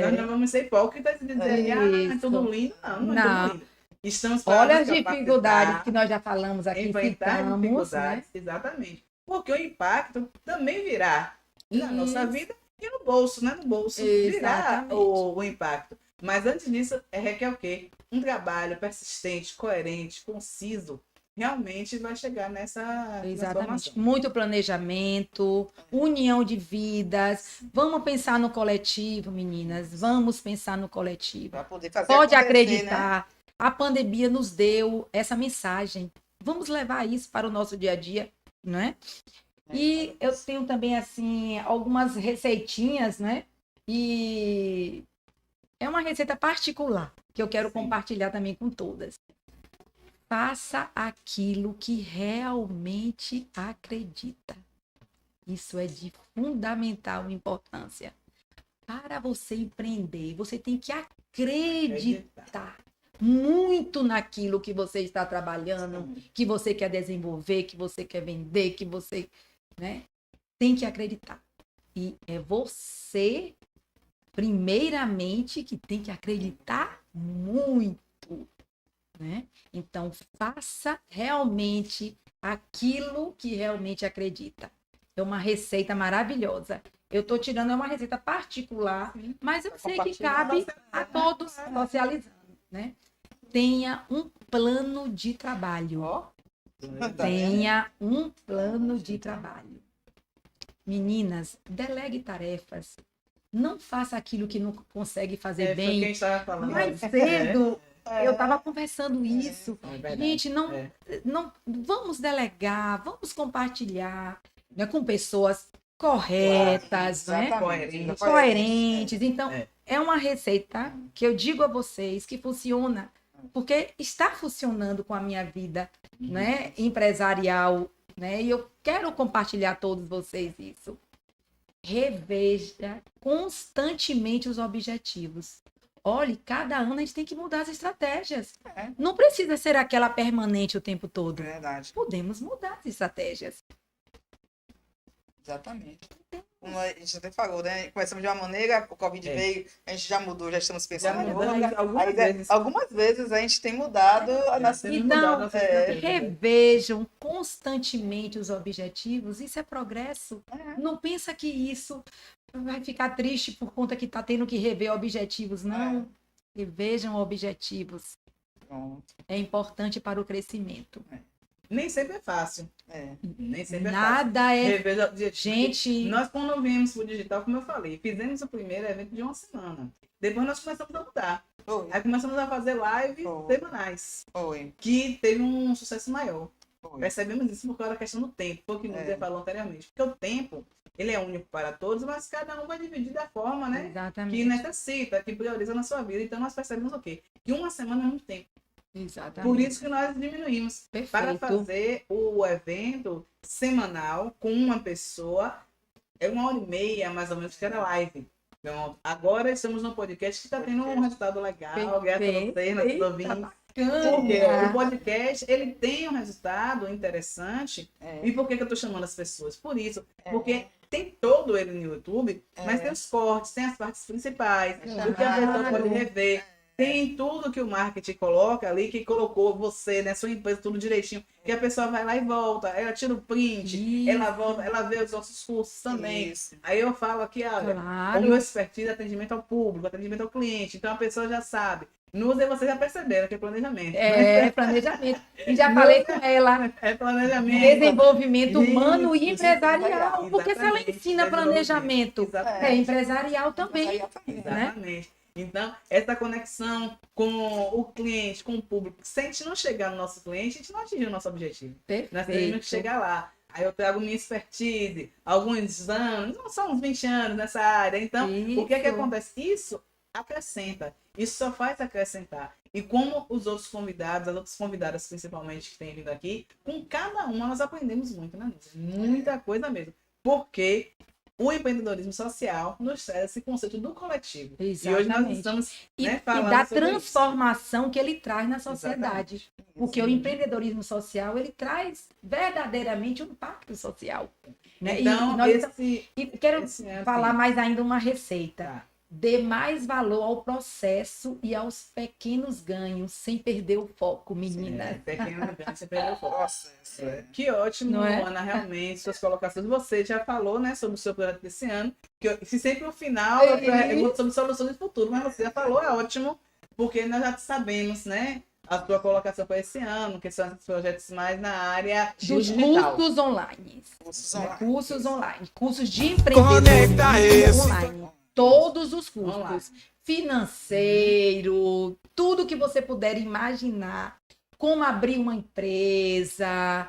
Nós não vamos ser hipócritas e dizer, é tudo lindo. Não é tudo lindo. Estamos para Olha nos as capacitar, dificuldades que nós já falamos aqui, enfrentar citamos, né? dificuldades, exatamente. Porque o impacto também virá na nossa vida e no bolso, né? No bolso virá Exatamente. o impacto. Mas antes disso, requer o quê? Um trabalho persistente, coerente, conciso, realmente vai chegar nessa transformação. Exatamente. Muito planejamento, união de vidas. Vamos pensar no coletivo, meninas. Vamos pensar no coletivo. Para poder fazer Pode acontecer, acreditar. Né? A pandemia nos deu essa mensagem. Vamos levar isso para o nosso dia a dia, não é? E eu tenho também, assim, algumas receitinhas, né? E é uma receita particular que eu quero compartilhar também com todas. Faça aquilo que realmente acredita. Isso é de fundamental importância. Para você empreender, você tem que acreditar muito naquilo que você está trabalhando, que você quer desenvolver, que você quer vender, que você, né, tem que acreditar. E é você, primeiramente, que tem que acreditar muito, né? Então, faça realmente aquilo que realmente acredita. É uma receita maravilhosa. Eu estou tirando, é uma receita particular, mas eu sei que cabe a todos socializando, né? Tenha um plano de trabalho. Tenha um plano de trabalho. Meninas, delegue tarefas. Não faça aquilo que não consegue fazer bem. Quem estava falando. Mais cedo, eu estava conversando isso. Gente, não vamos delegar, vamos compartilhar, né, com pessoas corretas, né? Coerentes. Então, é uma receita que eu digo a vocês que funciona, porque está funcionando com a minha vida, né, empresarial, né? E eu quero compartilhar a todos vocês isso. Reveja constantemente os objetivos. Olhe, cada ano a gente tem que mudar as estratégias. Não precisa ser aquela permanente o tempo todo. Verdade. Podemos mudar as estratégias. Exatamente. Como a gente até falou, né? Começamos de uma maneira, o Covid veio, a gente já mudou, já estamos pensando em outra. Algumas vezes a gente tem mudado a nossa... Então, revejam constantemente os objetivos. Isso é progresso. Não pensa que isso vai ficar triste por conta que está tendo que rever objetivos, não. e vejam objetivos. Pronto. É importante para o crescimento. Nem sempre é fácil. Nem sempre é fácil. Nada é... Rever objetivos. Gente... Nós, quando vimos pro digital, como eu falei, fizemos o primeiro evento de uma semana. Depois nós começamos a mudar. Foi. Aí começamos a fazer lives Foi. semanais, Foi. que teve um sucesso maior. Foi. Percebemos isso por causa da questão do tempo, foi o que Núzia falou anteriormente. Porque o tempo, ele é único para todos, mas cada um vai dividir da forma, né? Exatamente. Que necessita, que prioriza na sua vida. Então nós percebemos o quê? Que uma semana é muito tempo. Exatamente. Por isso que nós diminuímos. Para Perfeito. fazer o evento semanal com uma pessoa, é 1h30, mais ou menos, que era live. Então, agora estamos num podcast que está tendo um resultado legal, graças a vocês, nossos ouvintes. Porque o podcast, ele tem um resultado interessante. E por que eu estou chamando as pessoas? Por isso. Porque tem todo ele no YouTube, mas tem os cortes, tem as partes principais, o que a pessoa pode rever. Tem tudo que o marketing coloca ali, que colocou você, né, sua empresa, tudo direitinho. Que a pessoa vai lá e volta, ela tira o print, ela volta, ela vê os nossos cursos também. Isso. Aí eu falo aqui, olha, Claro. o meu expertise é atendimento ao público, atendimento ao cliente. Então a pessoa já sabe. Núzia, vocês já perceberam que é planejamento. É planejamento. E já falei com ela. É planejamento. Desenvolvimento humano e Isso, empresarial. Porque se ela exatamente, ensina planejamento, Exatamente. é empresarial também. Exatamente. Então, essa conexão com o cliente, com o público, se a gente não chegar no nosso cliente, a gente não atinge o nosso objetivo. Nós temos que Perfeito. chegar lá. Aí eu trago minha expertise, alguns anos, não são uns 20 anos nessa área. Então, o que é que Isso. acontece? Isso acrescenta. Isso só faz acrescentar. E como os outros convidados, as outras convidadas principalmente que têm vindo aqui, com cada uma nós aprendemos muito, né, Núzia? Muita coisa mesmo. Porque o empreendedorismo social nos traz esse conceito do coletivo. Exatamente. E hoje nós estamos E falando da sobre isso. transformação que ele traz na sociedade. Exatamente. Porque o empreendedorismo social, ele traz verdadeiramente um impacto social. Né? Então, E quero esse é falar assim. mais ainda uma receita. Tá. Dê mais valor ao processo e aos pequenos ganhos, sem perder o foco, menina. Pequeno ganho, você perdeu o foco. Nossa, isso é. Que ótimo, Não é? Ana, realmente, suas colocações. Você já falou, né, sobre o seu projeto desse ano, se sempre no final eu pergunto sobre soluções do futuro, mas você já falou, é ótimo, porque nós já sabemos, né, a sua colocação para esse ano, que são esses projetos mais na área Dos digital. cursos online. Cursos Né? online. Cursos online. Cursos de Conecta empreendedorismo esse. online. Todos os cursos. Online. Financeiro, tudo que você puder imaginar. Como abrir uma empresa,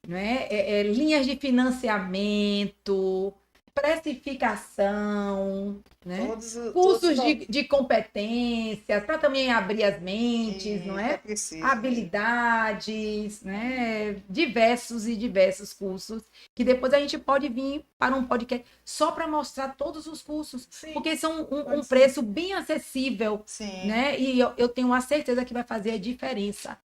né? Linhas de financiamento, precificação, né? Cursos de competências, para também abrir as mentes, não é? Habilidades, né? Diversos cursos, que depois a gente pode vir para um podcast só para mostrar todos os cursos, Sim. porque são um ser. preço bem acessível, Sim. né? E eu tenho a certeza que vai fazer a diferença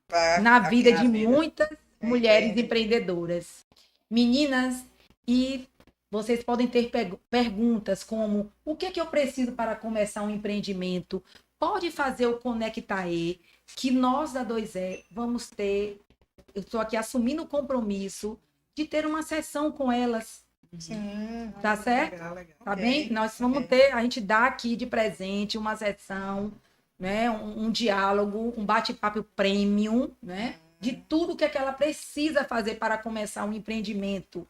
Pra- na vida na de vida. muitas mulheres Entende. empreendedoras. Meninas, e vocês podem ter perguntas como: o que é que eu preciso para começar um empreendimento? Pode fazer o Conectae, que nós da 2E vamos ter. Eu estou aqui assumindo o compromisso de ter uma sessão com elas, Sim. tá certo? Legal, legal. Tá Ok, bem? Nós vamos ok. ter, a gente dá aqui de presente uma sessão, né? Um diálogo, um bate-papo premium, né? De tudo que ela precisa fazer para começar um empreendimento.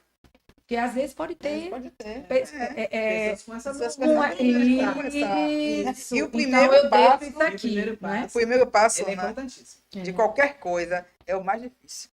Porque às vezes pode ter. Pode ter. Pessoas com essa Pessoas dúvida. Uma, Começar, começar. isso. E o primeiro então eu passo- deixo isso E o aqui, primeiro né? O primeiro passo, Ele é né, importantíssimo. de qualquer coisa é o mais difícil.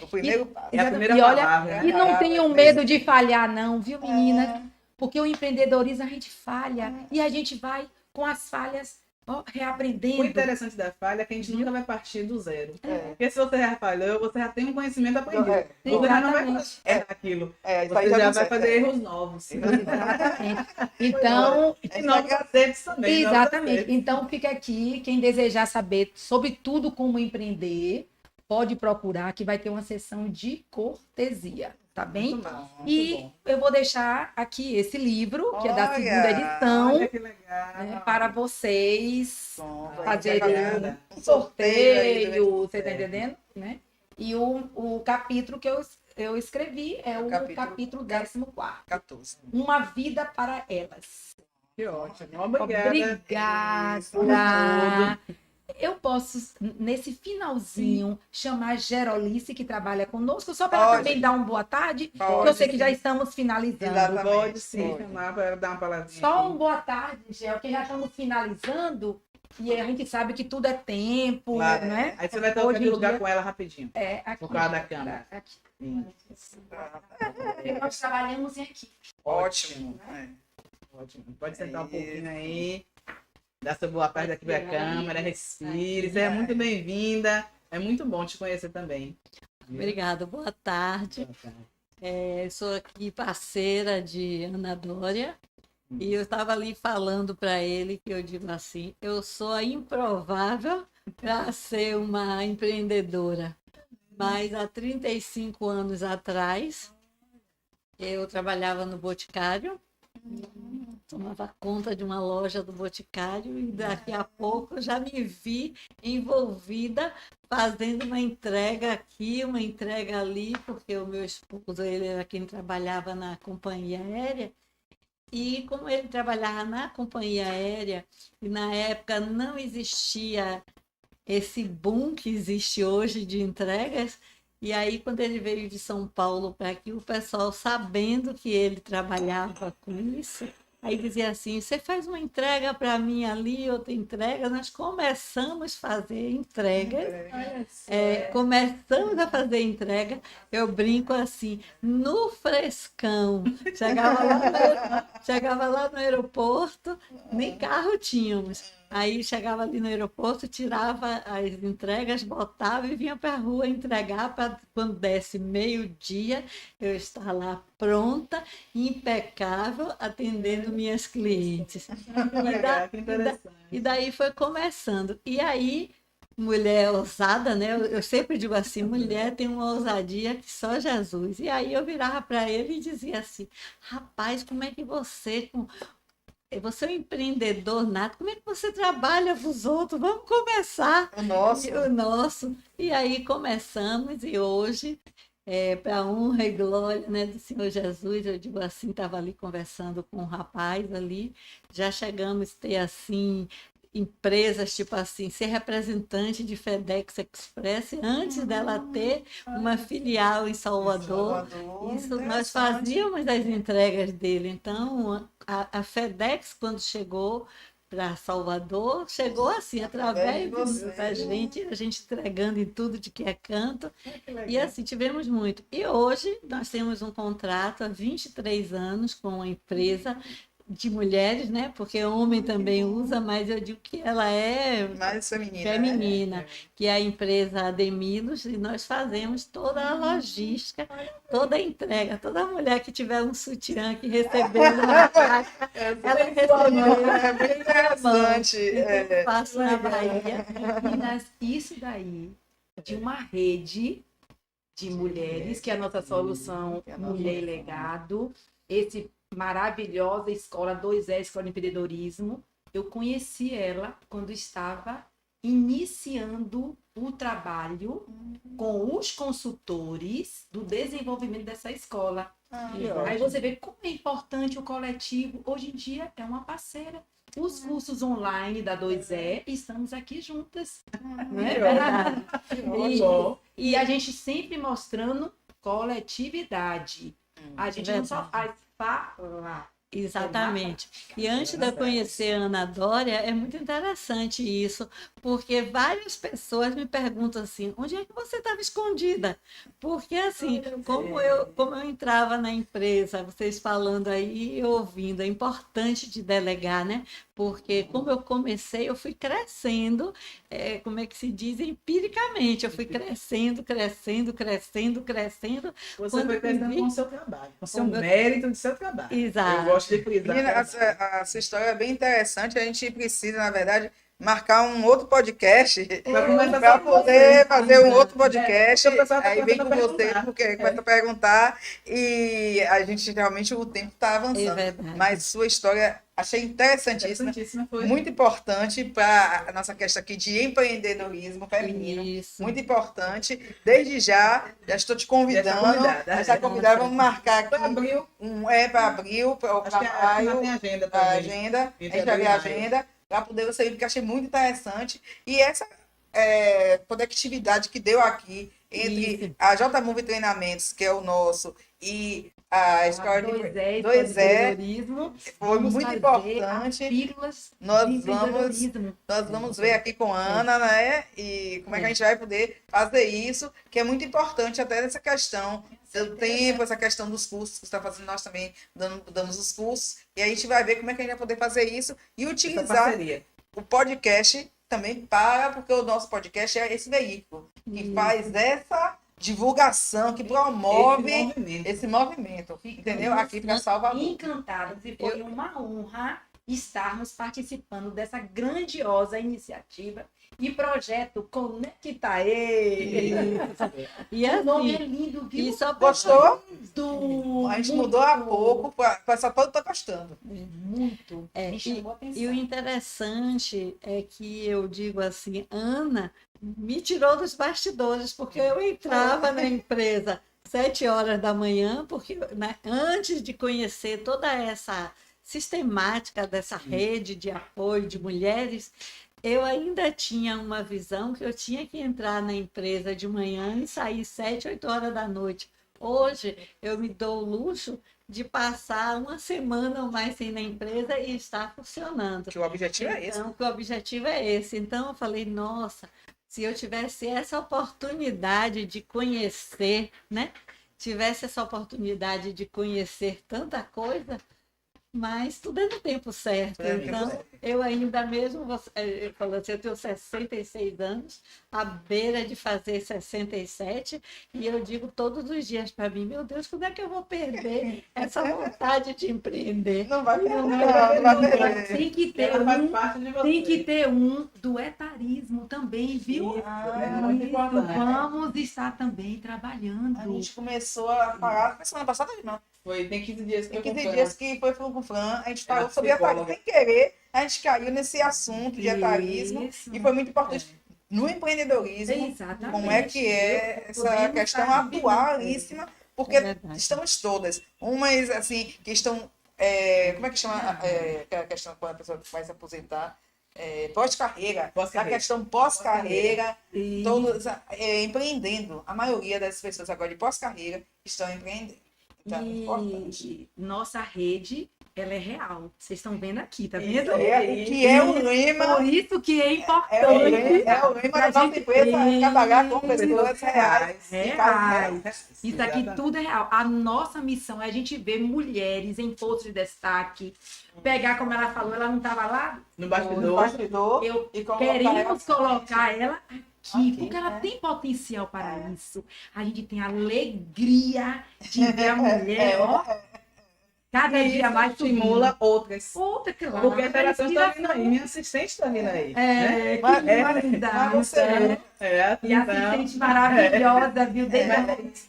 O primeiro passo. É a primeira E olha, palavra, né? E não tenham medo de falhar, não, viu, É. meninas? Porque o empreendedorismo a gente falha e a gente vai com as falhas O reaprendendo. interessante da falha é que a gente nunca vai partir do zero. É. Porque se você já falhou, você já tem um conhecimento aprendido. É. Você já não vai Exatamente. errar aquilo. Isso aí Você já não vai serve. fazer erros novos. Exatamente. Então, E novos acertos também. novos exatamente. acertos. Então, fica aqui. Quem desejar saber sobre tudo como empreender, pode procurar, que vai ter uma sessão de cortesia, tá bem? Muito bom, muito E bom. eu vou deixar aqui esse livro, que é da Olha, segunda edição, Olha que legal. né, para vocês Pronto, fazerem Obrigada. um sorteio aí, sorteio, né? você tá entendendo? Né? E o capítulo que eu escrevi é o capítulo 14º. 14. Uma vida para elas. Que ótimo. Obrigada. Obrigada. Eu posso, nesse finalzinho, chamar a Gerolice, que trabalha conosco, só para ela Pode. também dar uma boa tarde, Pode, porque eu sei que sim. já estamos finalizando. Exatamente. Pode sim Pode. chamar para dar uma palavrinha. Só um aqui. boa tarde, Gel, porque já estamos finalizando e a gente sabe que tudo é tempo, Claro. né? Aí você vai trocar Hoje de em lugar dia- com ela rapidinho. É, aqui. Por causa da câmera. Aqui. Isso. Nós trabalhamos em equipe. Ótimo. Ótimo. Pode sentar um Isso. pouquinho aí. Dá sua boa parte aqui pra Isso. câmera, respire. Você é muito bem-vinda. É muito bom te conhecer também. Obrigada, boa tarde. Sou aqui parceira de Ana Dória e eu estava ali falando para ele que eu digo assim, eu sou a improvável para ser uma empreendedora. Mas há 35 anos atrás, eu trabalhava no Boticário, tomava conta de uma loja do Boticário e daqui a pouco eu já me vi envolvida fazendo uma entrega aqui, uma entrega ali, porque o meu esposo, ele era quem trabalhava na companhia aérea, e como ele trabalhava na companhia aérea, e na época não existia esse boom que existe hoje de entregas, e aí quando ele veio de São Paulo para aqui, o pessoal sabendo que ele trabalhava com isso, aí dizia assim, você faz uma entrega para mim ali, outra entrega, nós começamos a fazer entregas, começamos a fazer entrega, eu brinco assim, no frescão, chegava lá no aeroporto, nem carro tínhamos, aí chegava ali no aeroporto, tirava as entregas, botava e vinha para a rua entregar, para quando desse meio-dia, eu estar lá pronta, impecável, atendendo minhas clientes. Que interessante. E daí foi começando. E aí, mulher ousada, né? Eu sempre digo assim, mulher tem uma ousadia que só Jesus. E aí eu virava para ele e dizia assim, rapaz, como é que você é um empreendedor nato, como é que você trabalha para os outros? Vamos começar. O nosso. O nosso. E aí começamos, e hoje, para honra e glória, né, do Senhor Jesus, eu digo assim, estava ali conversando com um rapaz ali, já chegamos a ter assim empresas, tipo assim, ser representante de FedEx Express antes dela ter uma filial em Salvador. Isso nós fazíamos as entregas dele. Então, a FedEx, quando chegou para Salvador, chegou assim, através da gente, a gente entregando em tudo de que é canto. E assim, tivemos muito. E hoje nós temos um contrato há 23 anos com uma empresa de mulheres, né? Porque homem também usa, mas eu digo que ela é Mais feminina. feminina, que é a empresa Ademilos, e nós fazemos toda a logística, toda a entrega, toda mulher que tiver um sutiã que recebeu na caixa, ela recebeu. É bem interessante. Eu faço na Bahia. Meninas, isso daí de uma rede de mulheres, que é a nossa solução Mulher e Legado, esse maravilhosa escola 2E, Escola de Empreendedorismo. Eu conheci ela quando estava iniciando o trabalho com os consultores do desenvolvimento dessa escola. Aí você vê como é importante o coletivo. Hoje em dia é uma parceira. Os cursos online da 2E, estamos aqui juntas. Não é verdade? E a gente sempre mostrando coletividade. A gente não só faz falar. Exatamente. E antes de eu conhecer a Ana Dória, é muito interessante isso, porque várias pessoas me perguntam assim, onde é que você estava escondida? Porque assim, como eu entrava na empresa, vocês falando aí e ouvindo, é importante de delegar, né? Porque como eu comecei, eu fui crescendo, como é que se diz, empiricamente, eu fui crescendo. Você foi crescendo com o seu trabalho, com o seu mérito do seu trabalho. Exato. Eu gosto de frisar. Menina, essa história é bem interessante. A gente precisa, na verdade, marcar um outro podcast começar para com poder você. fazer um outro podcast. porque o pessoal tá Aí vem com começando a você, perguntar. porque começa a perguntar e a gente realmente o tempo está avançando. É verdade. Mas sua história achei interessantíssima. Interessantíssima foi. Muito importante para a nossa questão aqui de empreendedorismo feminino. Isso. Muito importante. Desde já estou te convidando. convidada. Já está convidada. Vamos marcar aqui Para abril, para abril, para acho que já maio, tem agenda a também. agenda. A Entre gente vai ver abril a e maio. agenda para poder você ir, porque eu achei muito interessante. E essa conectividade que deu aqui entre Isso. a J-Move Treinamentos, que é o nosso, e a escola de 2E, foi vamos muito fazer importante. as pílulas Nós de vamos, empreendedorismo. nós vamos ver aqui com a Ana, né? E como é que a gente vai poder fazer isso, que é muito importante até nessa questão do tempo, essa questão dos cursos que você está fazendo, nós também damos os cursos, e aí a gente vai ver como é que a gente vai poder fazer isso e Essa utilizar parceria. o podcast também porque o nosso podcast é esse veículo que faz essa divulgação, que promove esse movimento, entendeu? Aqui para Salvador. Encantados, e foi uma honra estarmos participando dessa grandiosa iniciativa e projeto Conectae. E O nome é assim, lindo, viu? e só pra- Gostou? Do A gente mudou há pouco, só todo tá gostando. Muito. É, Me chamou a atenção. E o interessante é que eu digo assim, Ana me tirou dos bastidores, porque eu entrava na empresa 7 horas da manhã, porque né, antes de conhecer toda essa sistemática dessa rede de apoio de mulheres, eu ainda tinha uma visão que eu tinha que entrar na empresa de manhã e sair 7, 8 horas da noite. Hoje eu me dou o luxo de passar uma semana ou mais sem ir na empresa e estar funcionando. Que o objetivo é esse. Então, que o objetivo é esse. Então, eu falei, nossa, se eu tivesse essa oportunidade de conhecer, né? Tivesse essa oportunidade de conhecer tanta coisa, mas tudo é no tempo certo. É, no tempo Então, certo. eu ainda mesmo, eu falo assim, eu tenho 66 anos, à beira de fazer 67, e eu digo todos os dias para mim, meu Deus, como é que eu vou perder essa vontade de empreender? Não vai perder, Não, não vai perder. Tem que ter Ela faz um, parte de você. tem que ter um do etarismo também, viu? Isso, é muito importante. Vamos estar também trabalhando. A gente começou a falar, foi semana passada, não. Tem 15 dias que Tem eu 15 comprei. dias que foi com o Fran, a gente falou É, sobre etarismo. psicóloga. Sem querer, a gente caiu nesse assunto de etarismo Isso. e foi muito importante no empreendedorismo. Exatamente. Como é que é essa Podemos questão estar vivendo atualíssima, porque É verdade. estamos todas. Umas, assim, que estão. Como é que chama aquela questão quando a pessoa vai se aposentar? Pós-carreira. Pós-carreira. A questão pós-carreira, E- todos empreendendo. A maioria das pessoas agora de pós-carreira estão empreendendo. Então, é importante. E nossa rede, ela é real. Vocês estão vendo aqui, tá vendo? Que é o lema. Por isso que é É o importante. lema da nossa empresa, trabalhar com pessoas reais. Reais. Isso aqui tudo é real. A nossa missão é a gente ver mulheres em postos de destaque. Pegar, como ela falou, ela não estava lá. No No bastidor. bastidor. Eu E colocar queremos ela- colocar ela aqui, Aqui, porque ela é. tem potencial para isso. A gente tem alegria de ver a mulher, ó, cada E dia isso mais estimula outras. Outra, claro. Porque a geração está vindo inspiração. aí, minha assistente está vindo aí. né? É, que Mas- linda. mas você- E assistente maravilhosa, viu?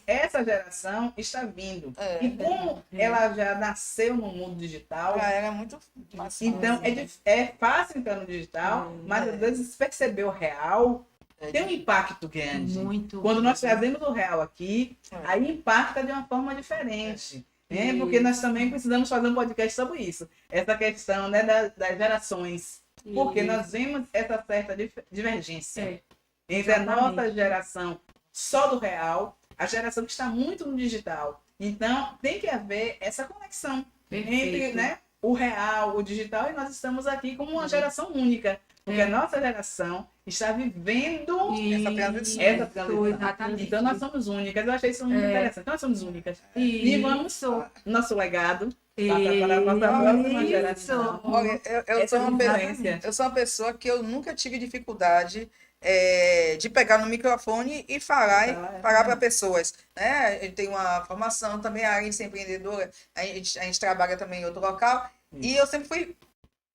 Essa geração está vindo. É. E como ela já nasceu no mundo digital, Já era muito massa. então é fácil entrar no digital, mas às vezes perceber o real tem um impacto grande. Muito. Quando nós trazemos o real aqui, É. aí impacta de uma forma diferente. Né? Isso. Porque nós também precisamos fazer um podcast sobre isso. Essa questão, né, das gerações. Porque nós vemos essa certa divergência É, entre a nossa exatamente. geração só do real, a geração que está muito no digital. Então, tem que haver essa conexão entre, Perfeito. né, o real, o digital, e nós estamos aqui como uma geração única. Porque a nossa geração está vivendo Essa transição. essa transição. Exatamente. Então, nós somos únicas. Eu achei isso muito interessante. Nós somos únicas. E E vamos, nosso legado, passar para a Isso. próxima geração. Olha, eu Essa sou uma pessoa, influência. eu sou uma pessoa que eu nunca tive dificuldade de pegar no microfone e falar para pessoas. Né? Eu tenho uma formação também, a área de ser empreendedora, a gente trabalha também em outro local, e eu sempre fui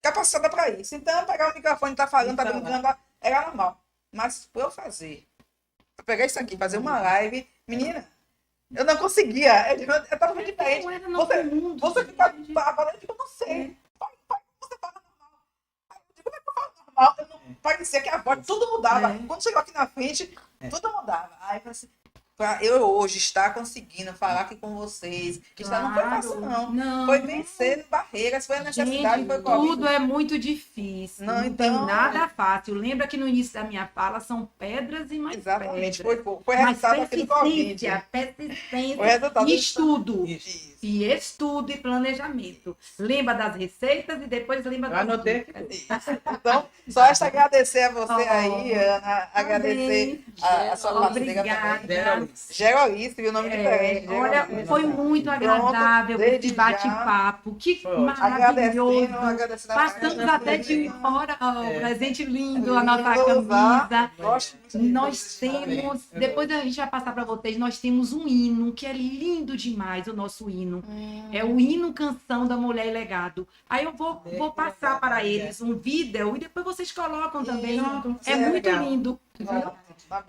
capacitada para isso. Então, pegar o microfone, tá falando, tá Então, brincando, era normal. Mas para eu fazer, pra pegar isso aqui, fazer uma live, menina, eu não conseguia. Eu tava muito diferente. Não era no mundo. Você fica falando, eu digo, não sei. Você fala normal. Aí eu digo, como é que eu falo normal? Eu não, parecia que a voz, tudo mudava. Quando chegou aqui na frente, tudo mudava. Aí eu falei assim, pra eu hoje estar conseguindo falar aqui com vocês, que isso não foi fácil, não. Não. Foi vencer barreiras, foi a necessidade, Gente, foi o Covid. tudo é muito difícil. Não, Não, então, tem nada fácil. Lembra que no início da minha fala são pedras e mais Exatamente, pedras. foi resultado aqui do Covid. Persistência Foi resultado e do- estudo. Isso. E estudo e planejamento. Lembra das receitas e depois lembra Eu das anotei dicas. aqui. Então, só esta agradecer a você Oh, aí, Ana, agradecer a sua parceira Obrigada. também. Geralice, viu o nome diferente. Olha, Geralice. foi muito agradável desde esse já. bate-papo. Que Foi ótimo. maravilhoso. Agradecendo a Passamos Ana, até de hora. Ó, o presente lindo, a nossa Lindo, tá? camisa. Gosto muito. Nós temos, depois a gente vai passar para vocês, nós temos um hino que é lindo demais, o nosso hino. É o hino Canção da Mulher e Legado. Aí eu vou passar para eles um vídeo e depois vocês colocam também. É muito legal. lindo. Tá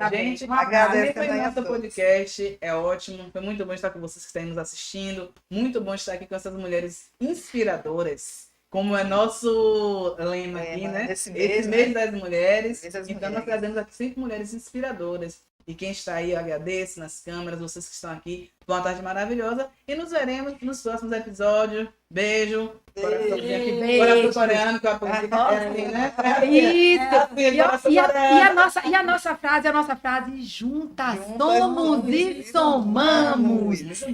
bom. Gente, Agradecendo esse foi aí a nosso todos. podcast. É ótimo. Foi muito bom estar com vocês que estão nos assistindo. Muito bom estar aqui com essas mulheres inspiradoras. Como é nosso lema aqui, né? Esse mês, mês das mulheres. Mês das Então, nós mulheres. trazemos aqui 5 mulheres inspiradoras. E quem está aí, eu agradeço nas câmeras, vocês que estão aqui. Boa tarde maravilhosa. E nos veremos nos próximos episódios. Beijo. Coraçãozinho aqui. Beijo. Coração coreano, que eu aprendi. É assim, né? Isso. coração E coreano. a nossa frase, juntas Juntas somos e somamos. Muito bem.